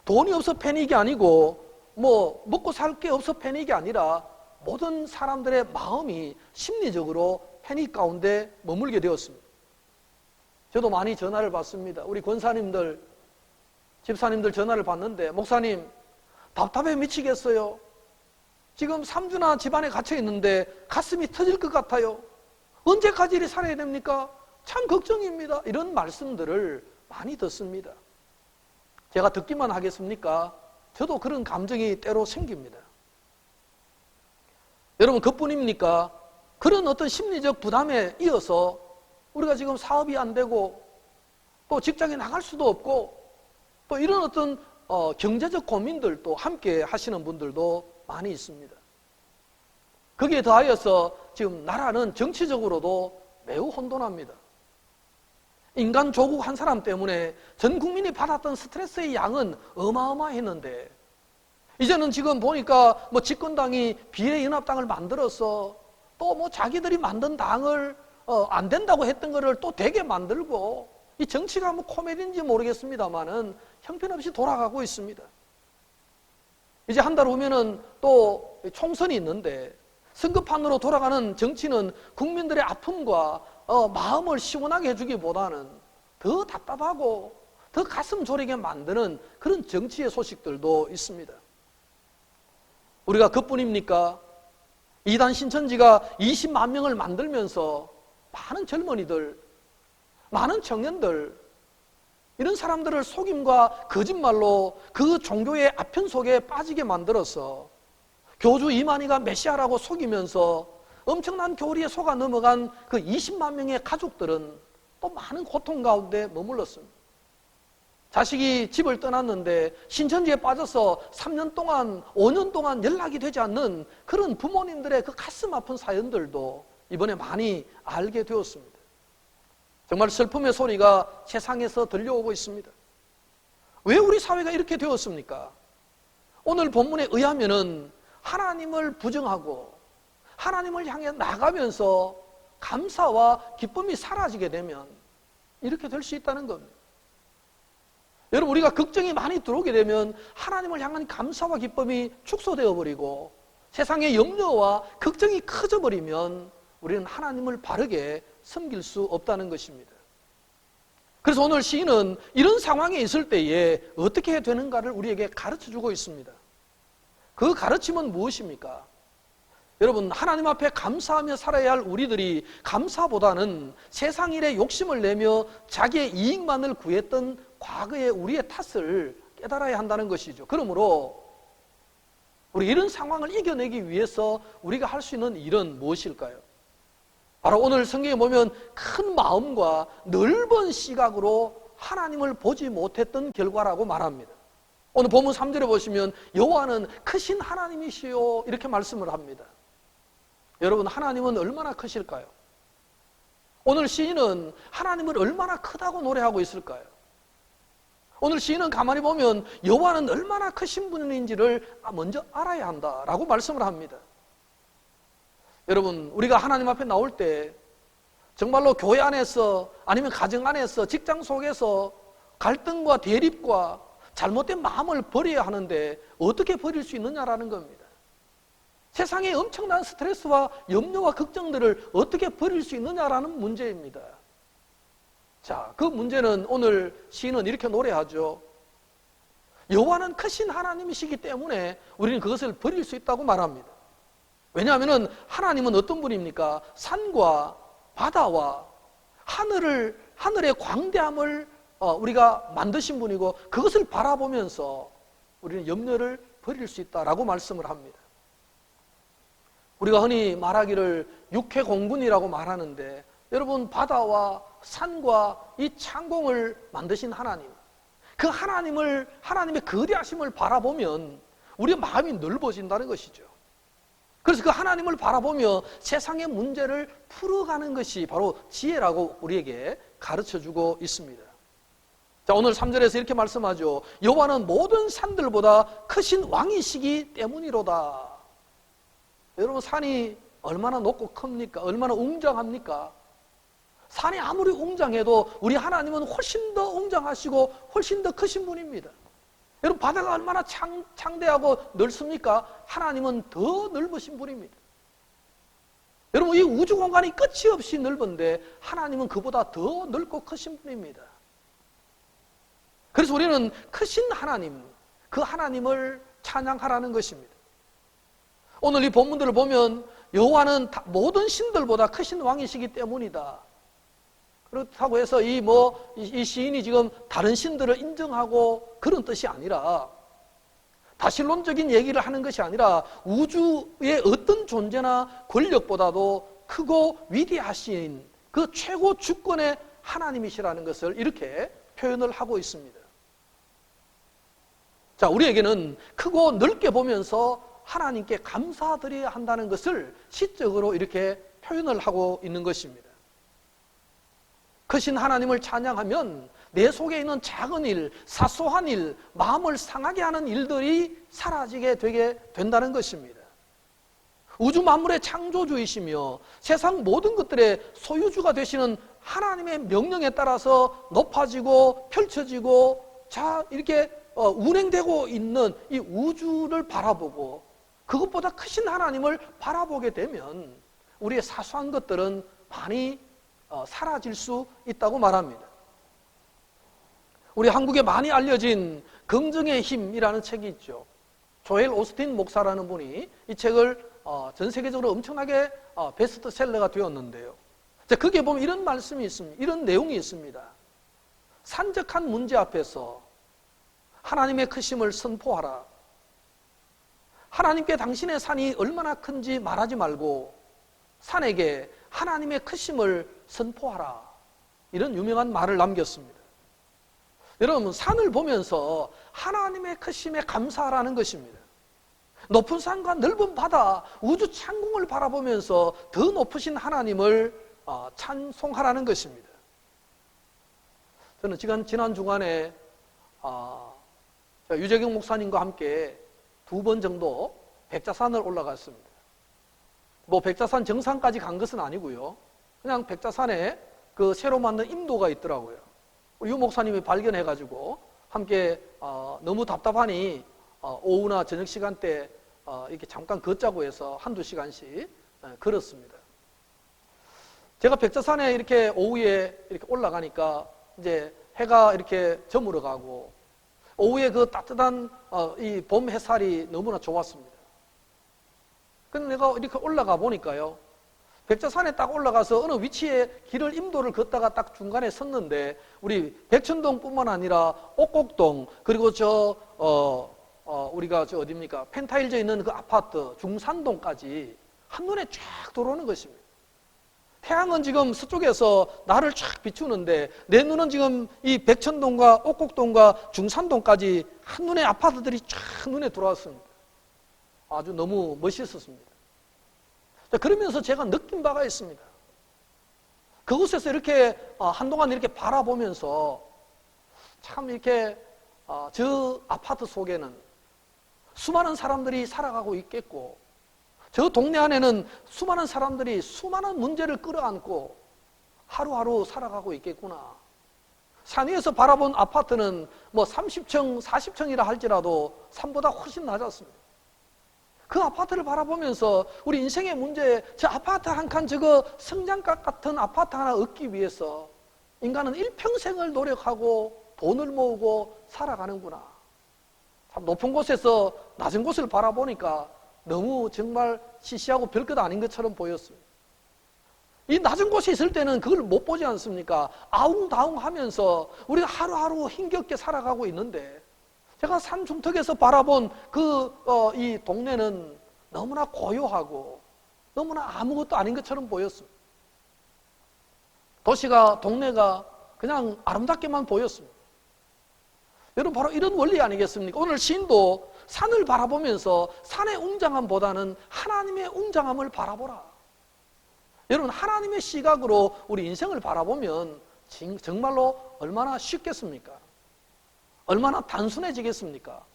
돈이 없어 패닉이 아니고 먹고 살 게 없어 패닉이 아니라 모든 사람들의 마음이 심리적으로 패닉 가운데 머물게 되었습니다. 저도 많이 전화를 받습니다. 우리 권사님들, 집사님들 전화를 받는데 목사님 답답해 미치겠어요. 지금 3주나 집안에 갇혀 있는데 가슴이 터질 것 같아요. 언제까지 이리 살아야 됩니까? 참 걱정입니다. 이런 말씀들을 많이 듣습니다. 제가 듣기만 하겠습니까? 저도 그런 감정이 때로 생깁니다. 여러분, 그뿐입니까? 그런 어떤 심리적 부담에 이어서 우리가 지금 사업이 안 되고 또 직장에 나갈 수도 없고 또 이런 어떤 경제적 고민들도 함께 하시는 분들도 많이 있습니다. 거기에 더하여서 지금 나라는 정치적으로도 매우 혼돈합니다. 인간 조국 한 사람 때문에 전 국민이 받았던 스트레스의 양은 어마어마했는데 이제는 지금 보니까 집권당이 비례연합당을 만들어서 또 자기들이 만든 당을 안 된다고 했던 거를 또 되게 만들고 이 정치가 코미디인지 모르겠습니다만은 형편없이 돌아가고 있습니다. 이제 한 달 후면은 또 총선이 있는데 선거판으로 돌아가는 정치는 국민들의 아픔과 마음을 시원하게 해주기보다는 더 답답하고 더 가슴 졸이게 만드는 그런 정치의 소식들도 있습니다. 우리가 그뿐입니까? 이단 신천지가 20만 명을 만들면서 많은 젊은이들, 많은 청년들, 이런 사람들을 속임과 거짓말로 그 종교의 아편 속에 빠지게 만들어서 교주 이만희가 메시아라고 속이면서 엄청난 교리에 속아 넘어간 그 20만 명의 가족들은 또 많은 고통 가운데 머물렀습니다. 자식이 집을 떠났는데 신천지에 빠져서 3년 동안, 5년 동안 연락이 되지 않는 그런 부모님들의 그 가슴 아픈 사연들도 이번에 많이 알게 되었습니다. 정말 슬픔의 소리가 세상에서 들려오고 있습니다. 왜 우리 사회가 이렇게 되었습니까? 오늘 본문에 의하면은 하나님을 부정하고 하나님을 향해 나가면서 감사와 기쁨이 사라지게 되면 이렇게 될 수 있다는 겁니다. 여러분, 우리가 걱정이 많이 들어오게 되면 하나님을 향한 감사와 기쁨이 축소되어 버리고 세상의 염려와 걱정이 커져 버리면 우리는 하나님을 바르게 섬길 수 없다는 것입니다. 그래서 오늘 시인은 이런 상황에 있을 때에 어떻게 해야 되는가를 우리에게 가르쳐주고 있습니다. 그 가르침은 무엇입니까? 여러분, 하나님 앞에 감사하며 살아야 할 우리들이 감사보다는 세상 일에 욕심을 내며 자기의 이익만을 구했던 과거의 우리의 탓을 깨달아야 한다는 것이죠. 그러므로 우리 이런 상황을 이겨내기 위해서 우리가 할 수 있는 일은 무엇일까요? 바로 오늘 성경에 보면 큰 마음과 넓은 시각으로 하나님을 보지 못했던 결과라고 말합니다. 오늘 본문 3절에 보시면 여호와는 크신 하나님이시요 이렇게 말씀을 합니다. 여러분, 하나님은 얼마나 크실까요? 오늘 시인은 하나님을 얼마나 크다고 노래하고 있을까요? 오늘 시인은 가만히 보면 여호와는 얼마나 크신 분인지를 먼저 알아야 한다라고 말씀을 합니다. 여러분, 우리가 하나님 앞에 나올 때 정말로 교회 안에서 아니면 가정 안에서 직장 속에서 갈등과 대립과 잘못된 마음을 버려야 하는데 어떻게 버릴 수 있느냐라는 겁니다. 세상의 엄청난 스트레스와 염려와 걱정들을 어떻게 버릴 수 있느냐라는 문제입니다. 자, 그 문제는 오늘 시인은 이렇게 노래하죠. 여호와는 크신 하나님이시기 때문에 우리는 그것을 버릴 수 있다고 말합니다. 왜냐하면 하나님은 어떤 분입니까? 산과 바다와 하늘의 광대함을 우리가 만드신 분이고 그것을 바라보면서 우리는 염려를 버릴 수 있다라고 말씀을 합니다. 우리가 흔히 말하기를 육해공군이라고 말하는데 여러분, 바다와 산과 이 창공을 만드신 하나님, 그 하나님의 거대하심을 바라보면 우리의 마음이 넓어진다는 것이죠. 그래서 그 하나님을 바라보며 세상의 문제를 풀어가는 것이 바로 지혜라고 우리에게 가르쳐주고 있습니다. 자, 오늘 3절에서 이렇게 말씀하죠. 여호와는 모든 산들보다 크신 왕이시기 때문이로다. 여러분, 산이 얼마나 높고 큽니까? 얼마나 웅장합니까? 산이 아무리 웅장해도 우리 하나님은 훨씬 더 웅장하시고 훨씬 더 크신 분입니다. 여러분, 바다가 얼마나 창대하고 넓습니까? 하나님은 더 넓으신 분입니다. 여러분, 이 우주 공간이 끝이 없이 넓은데 하나님은 그보다 더 넓고 크신 분입니다. 그래서 우리는 크신 하나님, 그 하나님을 찬양하라는 것입니다. 오늘 이 본문들을 보면 여호와는 모든 신들보다 크신 왕이시기 때문이다. 그렇다고 해서 이 시인이 지금 다른 신들을 인정하고 그런 뜻이 아니라, 다신론적인 얘기를 하는 것이 아니라 우주의 어떤 존재나 권력보다도 크고 위대하신 그 최고 주권의 하나님이시라는 것을 이렇게 표현을 하고 있습니다. 자, 우리에게는 크고 넓게 보면서 하나님께 감사드려야 한다는 것을 시적으로 이렇게 표현을 하고 있는 것입니다. 크신 하나님을 찬양하면 내 속에 있는 작은 일, 사소한 일, 마음을 상하게 하는 일들이 사라지게 되게 된다는 것입니다. 우주 만물의 창조주이시며 세상 모든 것들의 소유주가 되시는 하나님의 명령에 따라서 높아지고 펼쳐지고 이렇게 운행되고 있는 이 우주를 바라보고 그것보다 크신 하나님을 바라보게 되면 우리의 사소한 것들은 많이 사라질 수 있다고 말합니다. 우리 한국에 많이 알려진 긍정의 힘이라는 책이 있죠. 조엘 오스틴 목사라는 분이 이 책을 전 세계적으로 엄청나게 베스트셀러가 되었는데요. 거기에 보면 이런 말씀이 있습니다. 이런 내용이 있습니다. 산적한 문제 앞에서 하나님의 크심을 선포하라. 하나님께 당신의 산이 얼마나 큰지 말하지 말고 산에게 하나님의 크심을 선포하라. 이런 유명한 말을 남겼습니다. 여러분, 산을 보면서 하나님의 크심에 감사하라는 것입니다. 높은 산과 넓은 바다, 우주 창공을 바라보면서 더 높으신 하나님을 찬송하라는 것입니다. 저는 지난 주간에 유재경 목사님과 함께 2번 정도 백자산을 올라갔습니다. 뭐 백자산 정상까지 간 것은 아니고요. 그냥 백자산에 그 새로 만든 임도가 있더라고요. 유 목사님이 발견해가지고 함께 너무 답답하니 오후나 저녁 시간대 이렇게 잠깐 걷자고 해서 1-2시간씩 걸었습니다. 제가 백자산에 이렇게 오후에 이렇게 올라가니까 이제 해가 이렇게 저물어 가고 오후에 그 따뜻한 이 봄 햇살이 너무나 좋았습니다. 근데 내가 이렇게 올라가 보니까요. 백자산에 딱 올라가서 어느 위치에 길을 임도를 걷다가 딱 중간에 섰는데 우리 백천동뿐만 아니라 옥곡동 그리고 우리가 어디입니까? 펜타일져 있는 그 아파트 중산동까지 한눈에 쫙 들어오는 것입니다. 태양은 지금 서쪽에서 나를 쫙 비추는데 내 눈은 지금 이 백천동과 옥곡동과 중산동까지 한눈에 아파트들이 쫙 눈에 들어왔습니다. 아주 너무 멋있었습니다. 그러면서 제가 느낀 바가 있습니다. 그곳에서 이렇게 한동안 이렇게 바라보면서 참 이렇게 저 아파트 속에는 수많은 사람들이 살아가고 있겠고 저 동네 안에는 수많은 사람들이 수많은 문제를 끌어안고 하루하루 살아가고 있겠구나. 산 위에서 바라본 아파트는 뭐 30층, 40층이라 할지라도 산보다 훨씬 낮았습니다. 그 아파트를 바라보면서 우리 인생의 문제, 저 아파트 한 칸 저거 성장각 같은 아파트 하나 얻기 위해서 인간은 일평생을 노력하고 돈을 모으고 살아가는구나. 참 높은 곳에서 낮은 곳을 바라보니까 너무 정말 시시하고 별것 아닌 것처럼 보였습니다. 이 낮은 곳에 있을 때는 그걸 못 보지 않습니까? 아웅다웅 하면서 우리가 하루하루 힘겹게 살아가고 있는데 제가 산 중턱에서 바라본 이 동네는 너무나 고요하고 너무나 아무것도 아닌 것처럼 보였습니다. 동네가 그냥 아름답게만 보였습니다. 여러분, 바로 이런 원리 아니겠습니까? 오늘 시인도 산을 바라보면서 산의 웅장함보다는 하나님의 웅장함을 바라보라. 여러분, 하나님의 시각으로 우리 인생을 바라보면 정말로 얼마나 쉽겠습니까? 얼마나 단순해지겠습니까?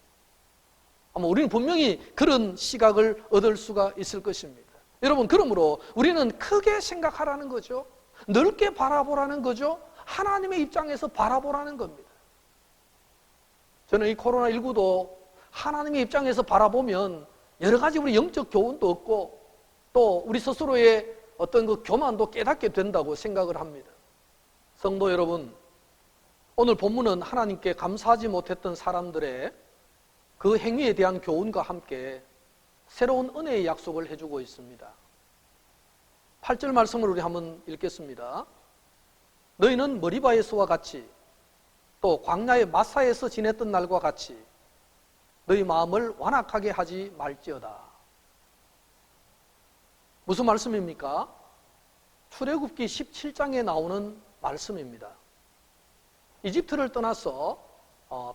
아마 우리는 분명히 그런 시각을 얻을 수가 있을 것입니다. 여러분, 그러므로 우리는 크게 생각하라는 거죠. 넓게 바라보라는 거죠. 하나님의 입장에서 바라보라는 겁니다. 저는 이 코로나19도 하나님의 입장에서 바라보면 여러 가지 우리 영적 교훈도 얻고 또 우리 스스로의 어떤 그 교만도 깨닫게 된다고 생각을 합니다. 성도 여러분, 오늘 본문은 하나님께 감사하지 못했던 사람들의 그 행위에 대한 교훈과 함께 새로운 은혜의 약속을 해주고 있습니다. 8절 말씀을 우리 한번 읽겠습니다. 너희는 머리바에서와 같이 또 광야의 마사에서 지냈던 날과 같이 너희 마음을 완악하게 하지 말지어다. 무슨 말씀입니까? 출애굽기 17장에 나오는 말씀입니다. 이집트를 떠나서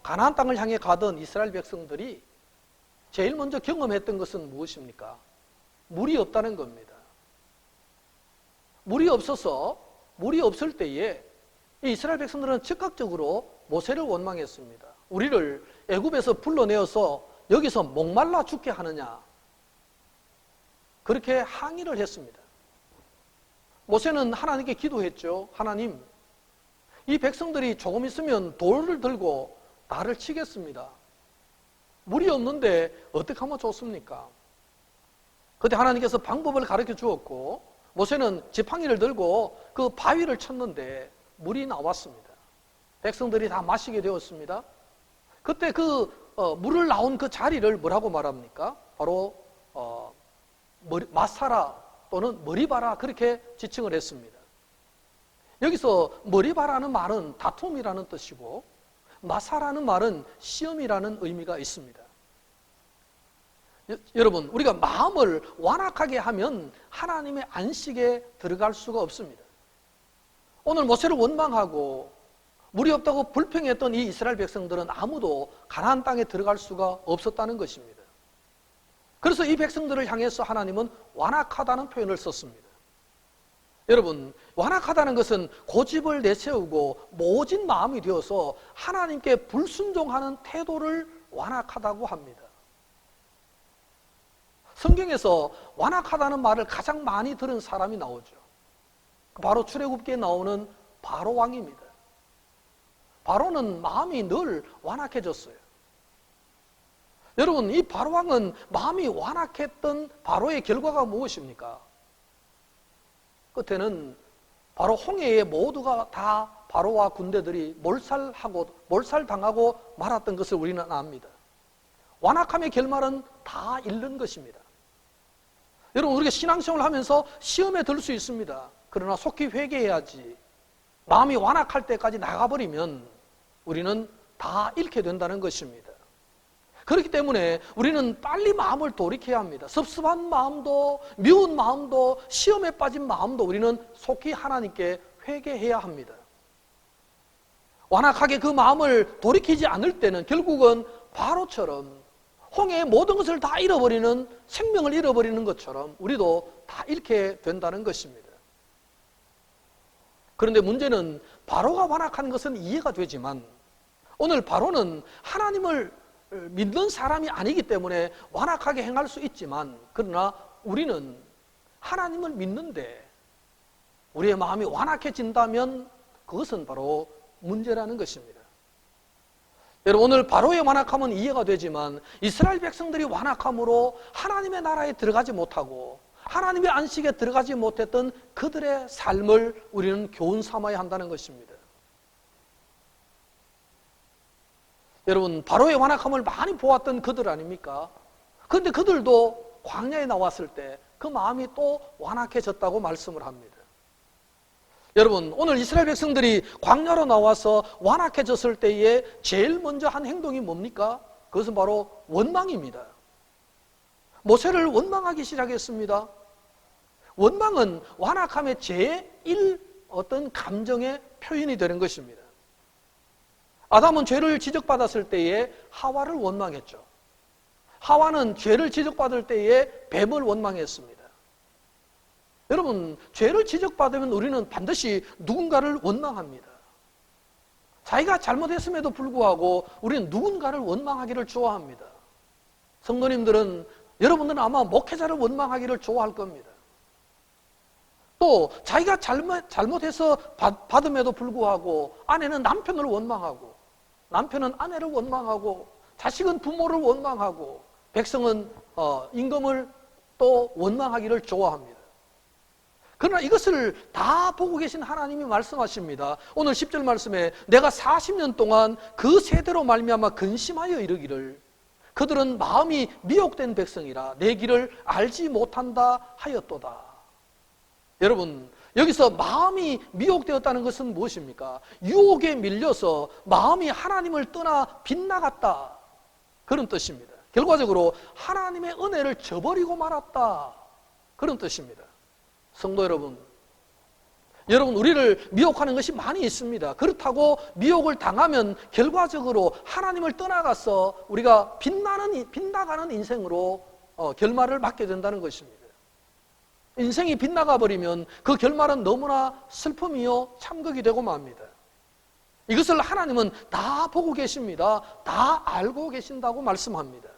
가나안 땅을 향해 가던 이스라엘 백성들이 제일 먼저 경험했던 것은 무엇입니까? 물이 없다는 겁니다. 물이 없을 때에 이 이스라엘 백성들은 즉각적으로 모세를 원망했습니다. 우리를 애굽에서 불러내어서 여기서 목말라 죽게 하느냐, 그렇게 항의를 했습니다. 모세는 하나님께 기도했죠. 하나님, 이 백성들이 조금 있으면 돌을 들고 나를 치겠습니다. 물이 없는데 어떻게 하면 좋습니까? 그때 하나님께서 방법을 가르쳐 주었고 모세는 지팡이를 들고 그 바위를 쳤는데 물이 나왔습니다. 백성들이 다 마시게 되었습니다. 그때 그 물을 나온 그 자리를 뭐라고 말합니까? 바로 마사라 또는 머리바라 그렇게 지칭을 했습니다. 여기서 머리바라는 말은 다툼이라는 뜻이고 마사라는 말은 시험이라는 의미가 있습니다. 여러분, 우리가 마음을 완악하게 하면 하나님의 안식에 들어갈 수가 없습니다. 오늘 모세를 원망하고 물이 없다고 불평했던 이 이스라엘 백성들은 아무도 가나안 땅에 들어갈 수가 없었다는 것입니다. 그래서 이 백성들을 향해서 하나님은 완악하다는 표현을 썼습니다. 여러분, 완악하다는 것은 고집을 내세우고 모진 마음이 되어서 하나님께 불순종하는 태도를 완악하다고 합니다. 성경에서 완악하다는 말을 가장 많이 들은 사람이 나오죠. 바로 출애굽기에 나오는 바로 왕입니다. 바로는 마음이 늘 완악해졌어요. 여러분, 이 바로 왕은 마음이 완악했던 바로의 결과가 무엇입니까? 끝에는 바로 홍해에 모두가 다 바로와 군대들이 몰살당하고 말았던 것을 우리는 압니다. 완악함의 결말은 다 잃는 것입니다. 여러분, 우리가 신앙생활을 하면서 시험에 들 수 있습니다. 그러나 속히 회개해야지. 마음이 완악할 때까지 나가버리면 우리는 다 잃게 된다는 것입니다. 그렇기 때문에 우리는 빨리 마음을 돌이켜야 합니다. 섭섭한 마음도 미운 마음도 시험에 빠진 마음도 우리는 속히 하나님께 회개해야 합니다. 완악하게 그 마음을 돌이키지 않을 때는 결국은 바로처럼 홍해의 모든 것을 다 잃어버리는, 생명을 잃어버리는 것처럼 우리도 다 잃게 된다는 것입니다. 그런데 문제는 바로가 완악한 것은 이해가 되지만 오늘 바로는 하나님을 믿는 사람이 아니기 때문에 완악하게 행할 수 있지만, 그러나 우리는 하나님을 믿는데 우리의 마음이 완악해진다면 그것은 바로 문제라는 것입니다. 여러분, 오늘 바로의 완악함은 이해가 되지만 이스라엘 백성들이 완악함으로 하나님의 나라에 들어가지 못하고 하나님의 안식에 들어가지 못했던 그들의 삶을 우리는 교훈 삼아야 한다는 것입니다. 여러분, 바로의 완악함을 많이 보았던 그들 아닙니까? 그런데 그들도 광야에 나왔을 때 그 마음이 또 완악해졌다고 말씀을 합니다. 여러분, 오늘 이스라엘 백성들이 광야로 나와서 완악해졌을 때에 제일 먼저 한 행동이 뭡니까? 그것은 바로 원망입니다. 모세를 원망하기 시작했습니다. 원망은 완악함의 제1 어떤 감정의 표현이 되는 것입니다. 아담은 죄를 지적받았을 때에 하와를 원망했죠. 하와는 죄를 지적받을 때에 뱀을 원망했습니다. 여러분, 죄를 지적받으면 우리는 반드시 누군가를 원망합니다. 자기가 잘못했음에도 불구하고 우리는 누군가를 원망하기를 좋아합니다. 성도님들은, 여러분들은 아마 목회자를 원망하기를 좋아할 겁니다. 또 자기가 잘못해서 받음에도 불구하고 아내는 남편을 원망하고, 남편은 아내를 원망하고, 자식은 부모를 원망하고, 백성은 임금을 또 원망하기를 좋아합니다. 그러나 이것을 다 보고 계신 하나님이 말씀하십니다. 오늘 10절 말씀에 내가 40년 동안 그 세대로 말미암아 근심하여 이르기를 그들은 마음이 미혹된 백성이라 내 길을 알지 못한다 하였도다. 여러분, 여기서 마음이 미혹되었다는 것은 무엇입니까? 유혹에 밀려서 마음이 하나님을 떠나 빗나갔다, 그런 뜻입니다. 결과적으로 하나님의 은혜를 저버리고 말았다, 그런 뜻입니다. 성도 여러분, 우리를 미혹하는 것이 많이 있습니다. 그렇다고 미혹을 당하면 결과적으로 하나님을 떠나가서 우리가 빗나가는 인생으로 결말을 맞게 된다는 것입니다. 인생이 빗나가 버리면 그 결말은 너무나 슬픔이요 참극이 되고 맙니다. 이것을 하나님은 다 보고 계십니다. 다 알고 계신다고 말씀합니다.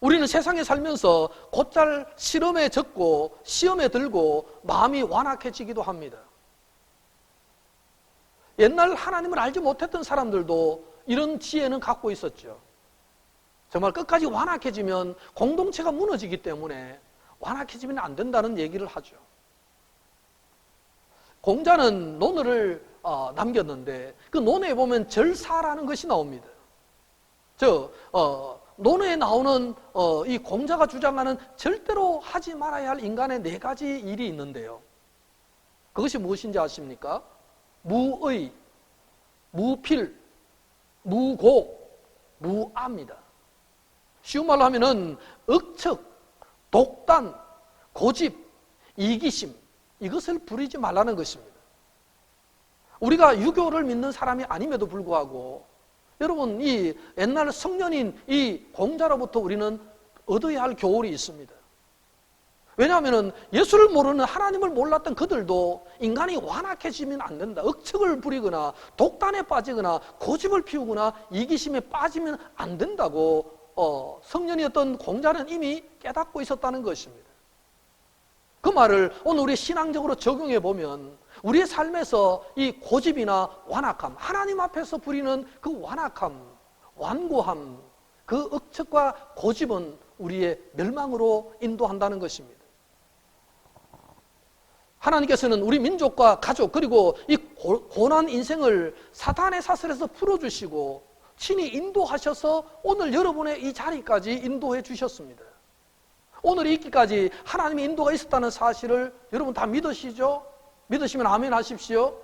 우리는 세상에 살면서 곧잘 실험에 젖고 시험에 들고 마음이 완악해지기도 합니다. 옛날 하나님을 알지 못했던 사람들도 이런 지혜는 갖고 있었죠. 정말 끝까지 완악해지면 공동체가 무너지기 때문에 완악해지면 안 된다는 얘기를 하죠. 공자는 논어를 남겼는데 그 논에 보면 절사라는 것이 나옵니다. 논어에 나오는 이 공자가 주장하는 절대로 하지 말아야 할 인간의 4가지 일이 있는데요. 그것이 무엇인지 아십니까? 무의, 무필, 무고, 무아입니다. 쉬운 말로 하면은 억측, 독단, 고집, 이기심, 이것을 부리지 말라는 것입니다. 우리가 유교를 믿는 사람이 아님에도 불구하고 여러분, 이 옛날 성년인 이 공자로부터 우리는 얻어야 할 교훈이 있습니다. 왜냐하면 예수를 모르는, 하나님을 몰랐던 그들도 인간이 완악해지면 안 된다. 억측을 부리거나 독단에 빠지거나 고집을 피우거나 이기심에 빠지면 안 된다고 성년이었던 공자는 이미 깨닫고 있었다는 것입니다. 그 말을 오늘 우리 신앙적으로 적용해 보면 우리의 삶에서 이 고집이나 완악함, 하나님 앞에서 부리는 그 완악함, 완고함, 그 억측과 고집은 우리의 멸망으로 인도한다는 것입니다. 하나님께서는 우리 민족과 가족, 그리고 이 고난 인생을 사탄의 사슬에서 풀어주시고 친히 인도하셔서 오늘 여러분의 이 자리까지 인도해 주셨습니다. 오늘 있기까지 하나님의 인도가 있었다는 사실을 여러분 다 믿으시죠? 믿으시면 아멘 하십시오.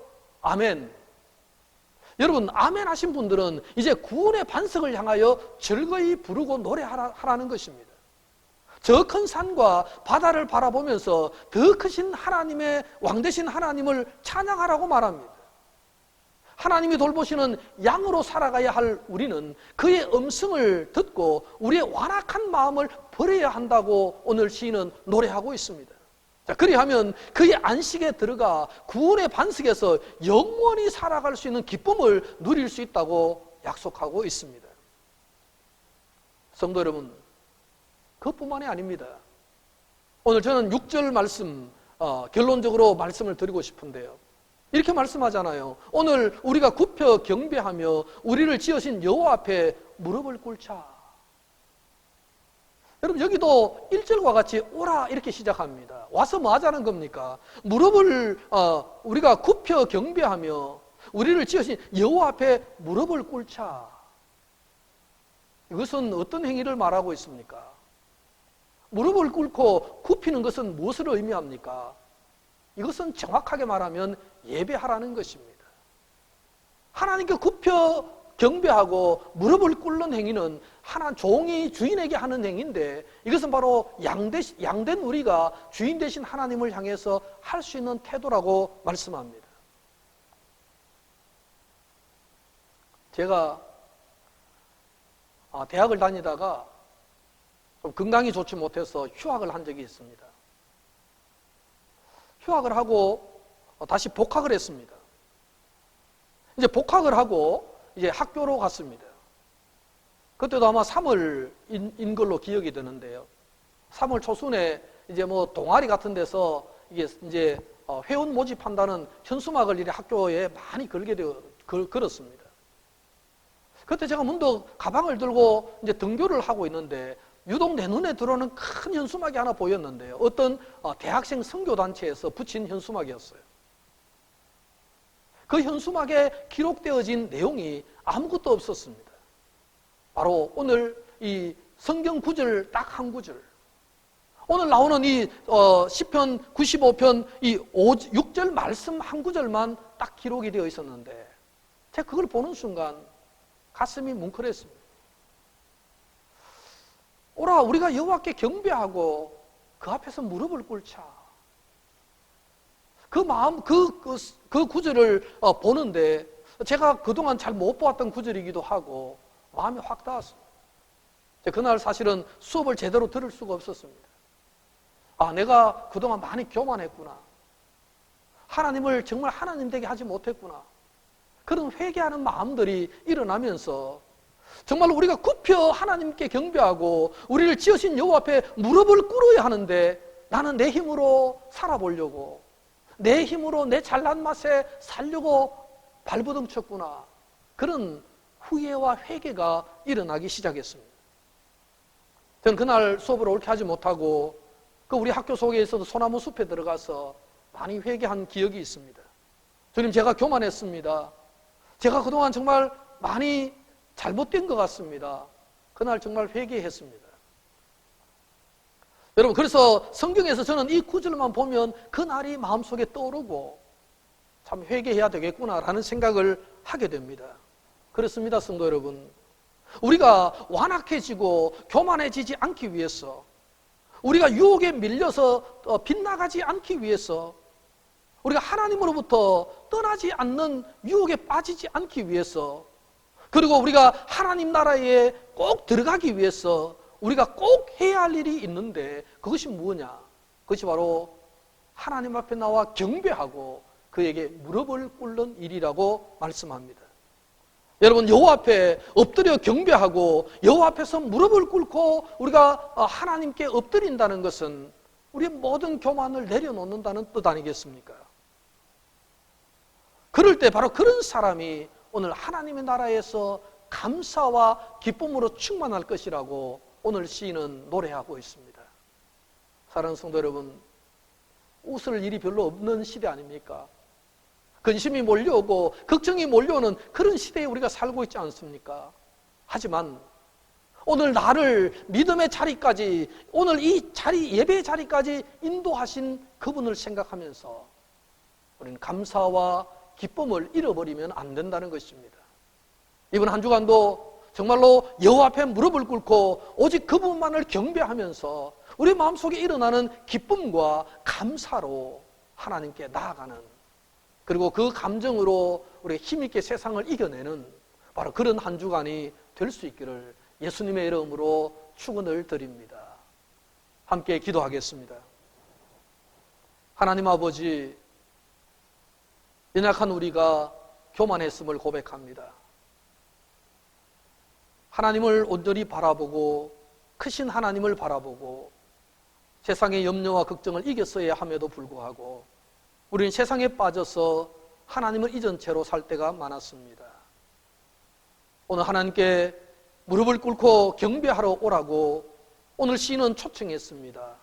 아멘. 여러분, 아멘 하신 분들은 이제 구원의 반석을 향하여 즐거이 부르고 노래하라는 것입니다. 저 큰 산과 바다를 바라보면서 더 크신 하나님의, 왕되신 하나님을 찬양하라고 말합니다. 하나님이 돌보시는 양으로 살아가야 할 우리는 그의 음성을 듣고 우리의 완악한 마음을 버려야 한다고 오늘 시인은 노래하고 있습니다. 자, 그리하면 그의 안식에 들어가 구원의 반석에서 영원히 살아갈 수 있는 기쁨을 누릴 수 있다고 약속하고 있습니다. 성도 여러분, 그것뿐만이 아닙니다. 오늘 저는 6절 말씀, 결론적으로 말씀을 드리고 싶은데요. 이렇게 말씀하잖아요. 오늘 우리가 굽혀 경배하며 우리를 지으신 여호와 앞에 무릎을 꿇자. 여러분, 여기도 1절과 같이 오라 이렇게 시작합니다. 와서 뭐 하자는 겁니까? 무릎을 우리가 굽혀 경배하며 우리를 지으신 여호와 앞에 무릎을 꿇자. 이것은 어떤 행위를 말하고 있습니까? 무릎을 꿇고 굽히는 것은 무엇을 의미합니까? 이것은 정확하게 말하면 예배하라는 것입니다. 하나님께 굽혀 경배하고 무릎을 꿇는 행위는 하나 종이 주인에게 하는 행위인데 이것은 바로 양된 우리가 주인 되신 하나님을 향해서 할 수 있는 태도라고 말씀합니다. 제가 대학을 다니다가 좀 건강이 좋지 못해서 휴학을 한 적이 있습니다. 휴학을 하고 다시 복학을 했습니다. 이제 복학을 하고 이제 학교로 갔습니다. 그때도 아마 3월인 걸로 기억이 되는데요. 3월 초순에 이제 뭐 동아리 같은 데서 이게 이제 회원 모집한다는 현수막을 이렇게 학교에 많이 걸었습니다. 그때 제가 문득 가방을 들고 이제 등교를 하고 있는데 유독 내 눈에 들어오는 큰 현수막이 하나 보였는데요. 어떤 대학생 선교단체에서 붙인 현수막이었어요. 그 현수막에 기록되어진 내용이 아무것도 없었습니다. 바로 오늘 이 성경 구절 딱 한 구절, 오늘 나오는 이 시편 95편 이 6절 말씀 한 구절만 딱 기록이 되어 있었는데 제가 그걸 보는 순간 가슴이 뭉클했습니다. 오라, 우리가 여호와께 경배하고 그 앞에서 무릎을 꿇자. 그 마음, 그 구절을 보는데 제가 그동안 잘 못 보았던 구절이기도 하고 마음이 확 닿았습니다. 그날 사실은 수업을 제대로 들을 수가 없었습니다. 내가 그동안 많이 교만했구나. 하나님을 정말 하나님 되게 하지 못했구나. 그런 회개하는 마음들이 일어나면서 정말 우리가 굽혀 하나님께 경배하고 우리를 지으신 여호와 앞에 무릎을 꿇어야 하는데 나는 내 힘으로 살아보려고, 내 힘으로 내 잘난 맛에 살려고 발버둥 쳤구나. 그런 후회와 회개가 일어나기 시작했습니다. 저는 그날 수업을 옳게 하지 못하고 우리 학교 속에 있어도 소나무 숲에 들어가서 많이 회개한 기억이 있습니다. 주님, 제가 교만했습니다. 제가 그동안 정말 많이 잘못된 것 같습니다. 그날 정말 회개했습니다. 여러분, 그래서 성경에서 저는 이 구절만 보면 그날이 마음속에 떠오르고 참 회개해야 되겠구나라는 생각을 하게 됩니다. 그렇습니다, 성도 여러분. 우리가 완악해지고 교만해지지 않기 위해서, 우리가 유혹에 밀려서 빗나가지 않기 위해서, 우리가 하나님으로부터 떠나지 않는 유혹에 빠지지 않기 위해서, 그리고 우리가 하나님 나라에 꼭 들어가기 위해서 우리가 꼭 해야 할 일이 있는데, 그것이 무엇이냐? 그것이 바로 하나님 앞에 나와 경배하고 그에게 무릎을 꿇는 일이라고 말씀합니다. 여러분, 여호와 앞에 엎드려 경배하고 여호와 앞에서 무릎을 꿇고 우리가 하나님께 엎드린다는 것은 우리의 모든 교만을 내려놓는다는 뜻 아니겠습니까? 그럴 때 바로 그런 사람이 오늘 하나님의 나라에서 감사와 기쁨으로 충만할 것이라고 오늘 시인은 노래하고 있습니다. 사랑하는 성도 여러분, 웃을 일이 별로 없는 시대 아닙니까? 근심이 몰려오고 걱정이 몰려오는 그런 시대에 우리가 살고 있지 않습니까? 하지만 오늘 나를 믿음의 자리까지, 오늘 이 자리, 예배의 자리까지 인도하신 그분을 생각하면서 우리는 감사와 기쁨을 잃어버리면 안 된다는 것입니다. 이번 한 주간도 정말로 여호와 앞에 무릎을 꿇고 오직 그분만을 경배하면서 우리 마음속에 일어나는 기쁨과 감사로 하나님께 나아가는, 그리고 그 감정으로 우리가 힘있게 세상을 이겨내는 바로 그런 한 주간이 될 수 있기를 예수님의 이름으로 축원을 드립니다. 함께 기도하겠습니다. 하나님 아버지, 연약한 우리가 교만했음을 고백합니다. 하나님을 온전히 바라보고 크신 하나님을 바라보고 세상의 염려와 걱정을 이겼어야 함에도 불구하고 우리는 세상에 빠져서 하나님을 잊은 채로 살 때가 많았습니다. 오늘 하나님께 무릎을 꿇고 경배하러 오라고 오늘 시인은 초청했습니다.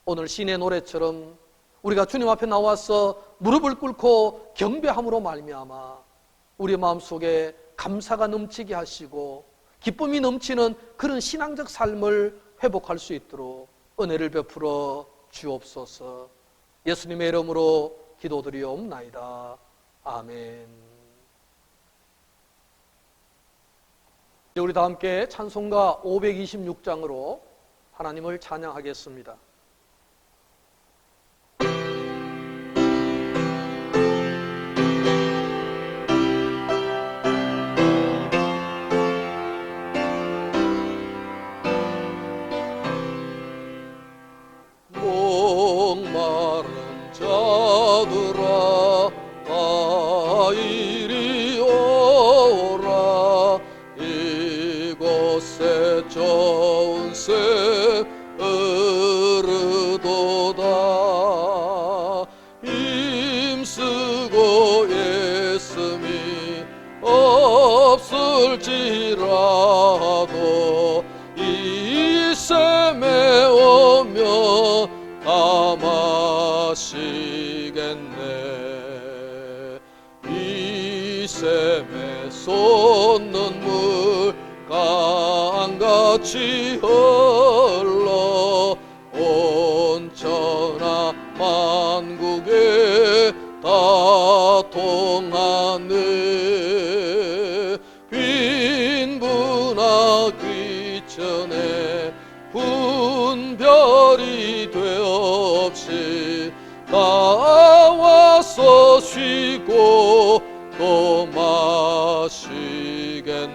오늘 시인의 노래처럼 우리가 주님 앞에 나와서 무릎을 꿇고 경배함으로 말미암아 우리의 마음속에 감사가 넘치게 하시고 기쁨이 넘치는 그런 신앙적 삶을 회복할 수 있도록 은혜를 베풀어 주옵소서. 예수님의 이름으로 기도드리옵나이다. 아멘. 우리 다 함께 찬송가 526장으로 하나님을 찬양하겠습니다. 목마른 자들아 다 이리 오라. 이곳에 좋은 샘 흐르도다. 힘쓰고 애씀이 없을지라도 이 샘에 오면 다 마시겠네. 이 샘에 솟는 물 강같이 흘러 온 천하 만국에 다 통하네. 빈부나 귀천에 분별이 되없이 나와서 쉬고 또 마시겠네.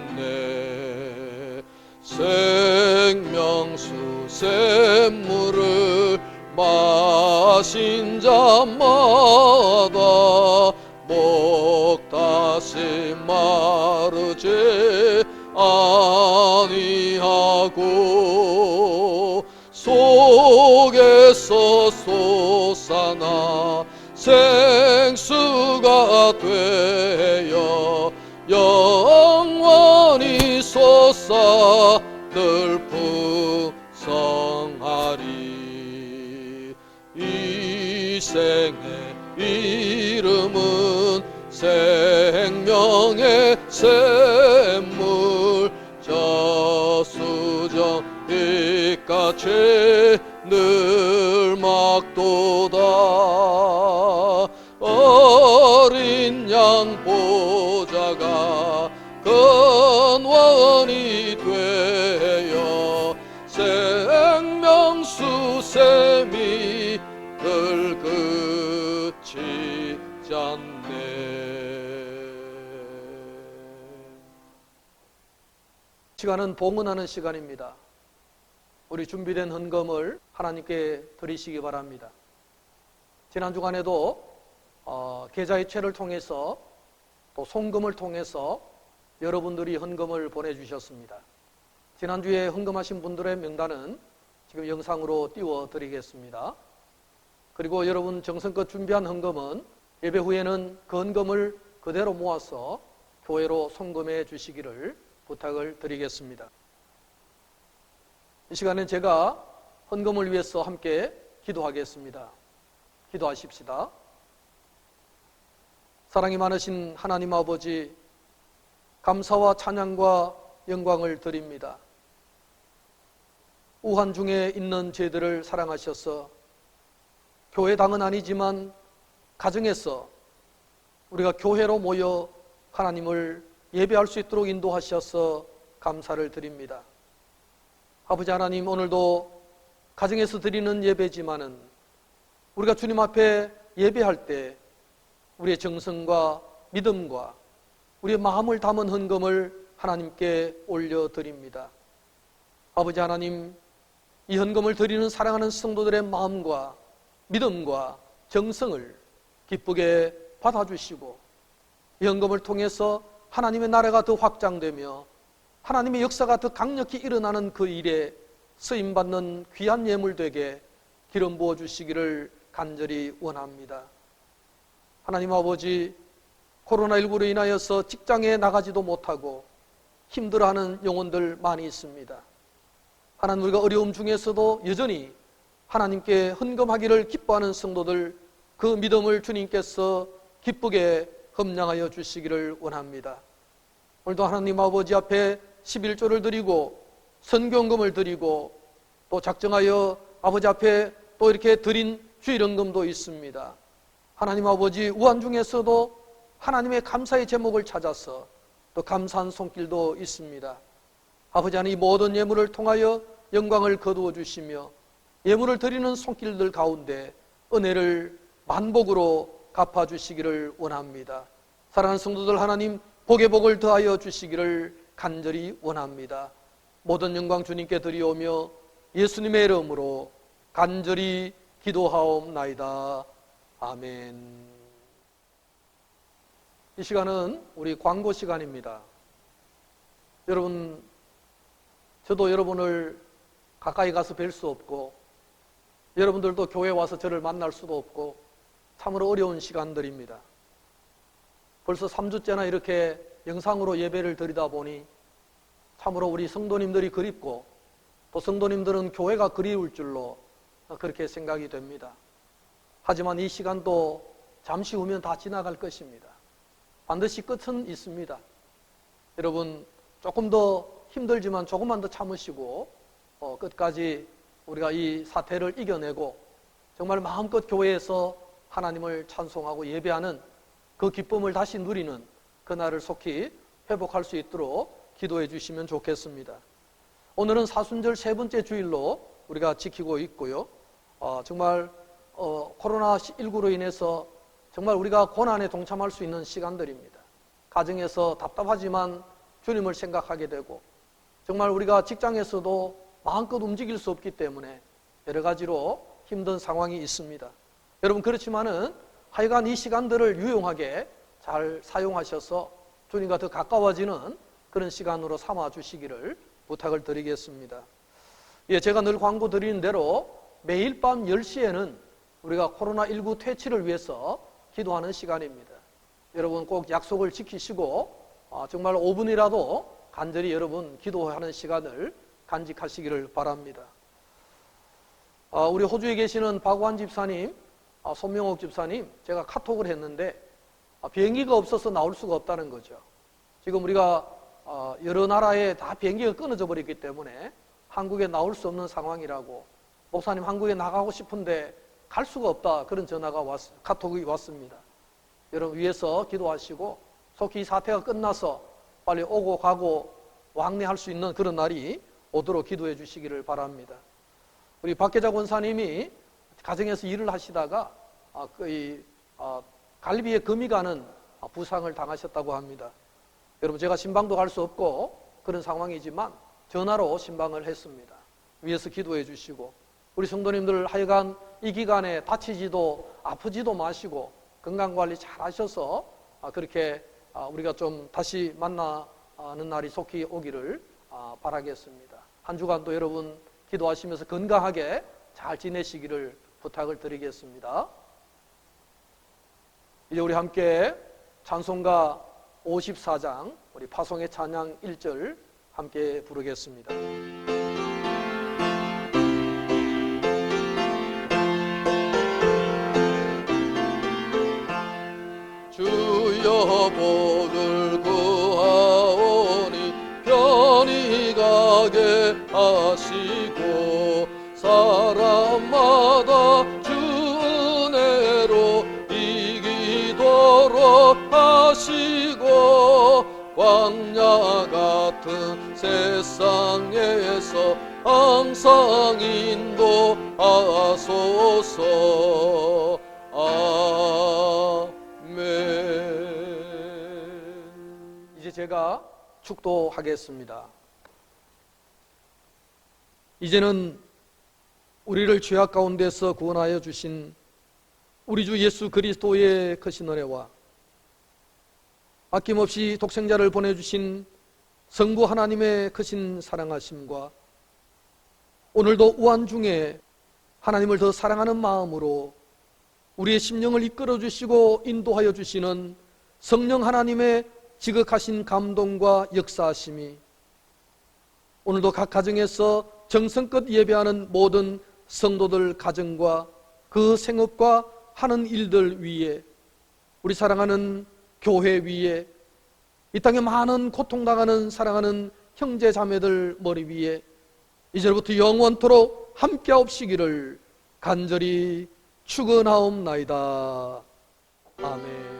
생명수 샘물을 마신 자마다 목 다시 마르지 아니하고 속에서 솟아나 생수가 되어 영원히 솟아 늘 풍성하리. 이 생의 이름은 생명의 샘물 내가 죄를 막도다. 어린 양 보좌가 근원이 되어 생명수샘이 늘 그치지 않네. 시간은 봉헌하는 시간입니다. 우리 준비된 헌금을 하나님께 드리시기 바랍니다. 지난 주간에도 계좌이체를 통해서 또 송금을 통해서 여러분들이 헌금을 보내주셨습니다. 지난주에 헌금하신 분들의 명단은 지금 영상으로 띄워드리겠습니다. 그리고 여러분 정성껏 준비한 헌금은 예배 후에는 그 헌금을 그대로 모아서 교회로 송금해 주시기를 부탁을 드리겠습니다. 이 시간엔 제가 헌금을 위해서 함께 기도하겠습니다. 기도하십시다. 사랑이 많으신 하나님 아버지, 감사와 찬양과 영광을 드립니다. 우한 중에 있는 죄들을 사랑하셔서 교회당은 아니지만 가정에서 우리가 교회로 모여 하나님을 예배할 수 있도록 인도하셔서 감사를 드립니다. 아버지 하나님, 오늘도 가정에서 드리는 예배지만은 우리가 주님 앞에 예배할 때 우리의 정성과 믿음과 우리의 마음을 담은 헌금을 하나님께 올려드립니다. 아버지 하나님, 이 헌금을 드리는 사랑하는 성도들의 마음과 믿음과 정성을 기쁘게 받아주시고 이 헌금을 통해서 하나님의 나라가 더 확장되며 하나님의 역사가 더 강력히 일어나는 그 일에 쓰임받는 귀한 예물 되게 기름 부어주시기를 간절히 원합니다. 하나님 아버지, 코로나19로 인하여서 직장에 나가지도 못하고 힘들어하는 영혼들 많이 있습니다. 하나님, 우리가 어려움 중에서도 여전히 하나님께 헌금하기를 기뻐하는 성도들, 그 믿음을 주님께서 기쁘게 흠량하여 주시기를 원합니다. 오늘도 하나님 아버지 앞에 11조를 드리고 선교헌금을 드리고 또 작정하여 아버지 앞에 또 이렇게 드린 주일헌금도 있습니다. 하나님 아버지, 우한 중에서도 하나님의 감사의 제목을 찾아서 또 감사한 손길도 있습니다. 아버지 하나님, 이 모든 예물을 통하여 영광을 거두어 주시며 예물을 드리는 손길들 가운데 은혜를 만복으로 갚아주시기를 원합니다. 사랑하는 성도들, 하나님 복의 복을 더하여 주시기를 간절히 원합니다. 모든 영광 주님께 드리오며 예수님의 이름으로 간절히 기도하옵나이다. 아멘. 이 시간은 우리 광고 시간입니다. 여러분, 저도 여러분을 가까이 가서 뵐 수 없고 여러분들도 교회 와서 저를 만날 수도 없고 참으로 어려운 시간들입니다. 벌써 3주째나 이렇게 영상으로 예배를 드리다 보니 참으로 우리 성도님들이 그립고 또 성도님들은 교회가 그리울 줄로 그렇게 생각이 됩니다. 하지만 이 시간도 잠시 후면 다 지나갈 것입니다. 반드시 끝은 있습니다. 여러분, 조금 더 힘들지만 조금만 더 참으시고 끝까지 우리가 이 사태를 이겨내고 정말 마음껏 교회에서 하나님을 찬송하고 예배하는 그 기쁨을 다시 누리는 그날을 속히 회복할 수 있도록 기도해 주시면 좋겠습니다. 오늘은 사순절 세 번째 주일로 우리가 지키고 있고요. 정말 코로나19로 인해서 정말 우리가 고난에 동참할 수 있는 시간들입니다. 가정에서 답답하지만 주님을 생각하게 되고 정말 우리가 직장에서도 마음껏 움직일 수 없기 때문에 여러 가지로 힘든 상황이 있습니다. 여러분, 그렇지만은 하여간 이 시간들을 유용하게 잘 사용하셔서 주님과 더 가까워지는 그런 시간으로 삼아 주시기를 부탁을 드리겠습니다. 예, 제가 늘 광고 드리는 대로 매일 밤 10시에는 우리가 코로나19 퇴치를 위해서 기도하는 시간입니다. 여러분 꼭 약속을 지키시고 정말 5분이라도 간절히 여러분 기도하는 시간을 간직하시기를 바랍니다. 우리 호주에 계시는 박완 집사님, 손명옥 집사님, 제가 카톡을 했는데 비행기가 없어서 나올 수가 없다는 거죠. 지금 우리가 여러 나라에 다 비행기가 끊어져 버렸기 때문에 한국에 나올 수 없는 상황이라고, 목사님 한국에 나가고 싶은데 갈 수가 없다, 그런 카톡이 왔습니다. 여러분 위해서 기도하시고 속히 이 사태가 끝나서 빨리 오고 가고 왕래할 수 있는 그런 날이 오도록 기도해 주시기를 바랍니다. 우리 박계자 권사님이 가정에서 일을 하시다가 갈비에 금이 가는 부상을 당하셨다고 합니다. 여러분 제가 신방도 갈 수 없고 그런 상황이지만 전화로 신방을 했습니다. 위에서 기도해 주시고, 우리 성도님들 하여간 이 기간에 다치지도 아프지도 마시고 건강관리 잘 하셔서 그렇게 우리가 좀 다시 만나는 날이 속히 오기를 바라겠습니다. 한 주간도 여러분 기도하시면서 건강하게 잘 지내시기를 부탁을 드리겠습니다. 이제 우리 함께 찬송가 54장 우리 파송의 찬양 1절 함께 부르겠습니다. 주여 복을 구하오니 편히 가게 하시고 사람마다 주 은혜로 이기도록 하시고 광야 같은 세상에서 항상 인도하소서. 아멘. 이제 제가 축도하겠습니다. 이제는 우리를 죄악 가운데서 구원하여 주신 우리 주 예수 그리스도의 크신 은혜와 아낌없이 독생자를 보내주신 성부 하나님의 크신 사랑하심과 오늘도 우한 중에 하나님을 더 사랑하는 마음으로 우리의 심령을 이끌어 주시고 인도하여 주시는 성령 하나님의 지극하신 감동과 역사하심이 오늘도 각 가정에서 정성껏 예배하는 모든 성도들 가정과 그 생업과 하는 일들 위에, 우리 사랑하는 교회 위에, 이 땅에 많은 고통당하는 사랑하는 형제 자매들 머리 위에 이제부터 영원토록 함께하옵시기를 간절히 축원하옵나이다. 아멘.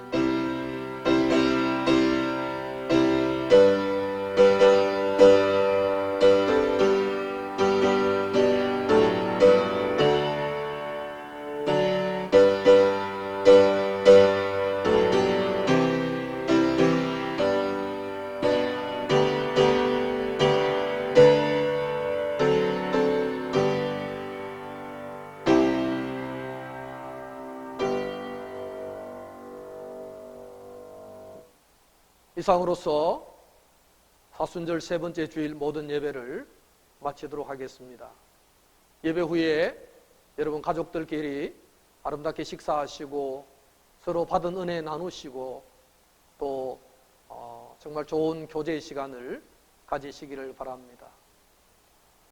이상으로서 사순절 세 번째 주일 모든 예배를 마치도록 하겠습니다. 예배 후에 여러분 가족들끼리 아름답게 식사하시고 서로 받은 은혜 나누시고 또 정말 좋은 교제의 시간을 가지시기를 바랍니다.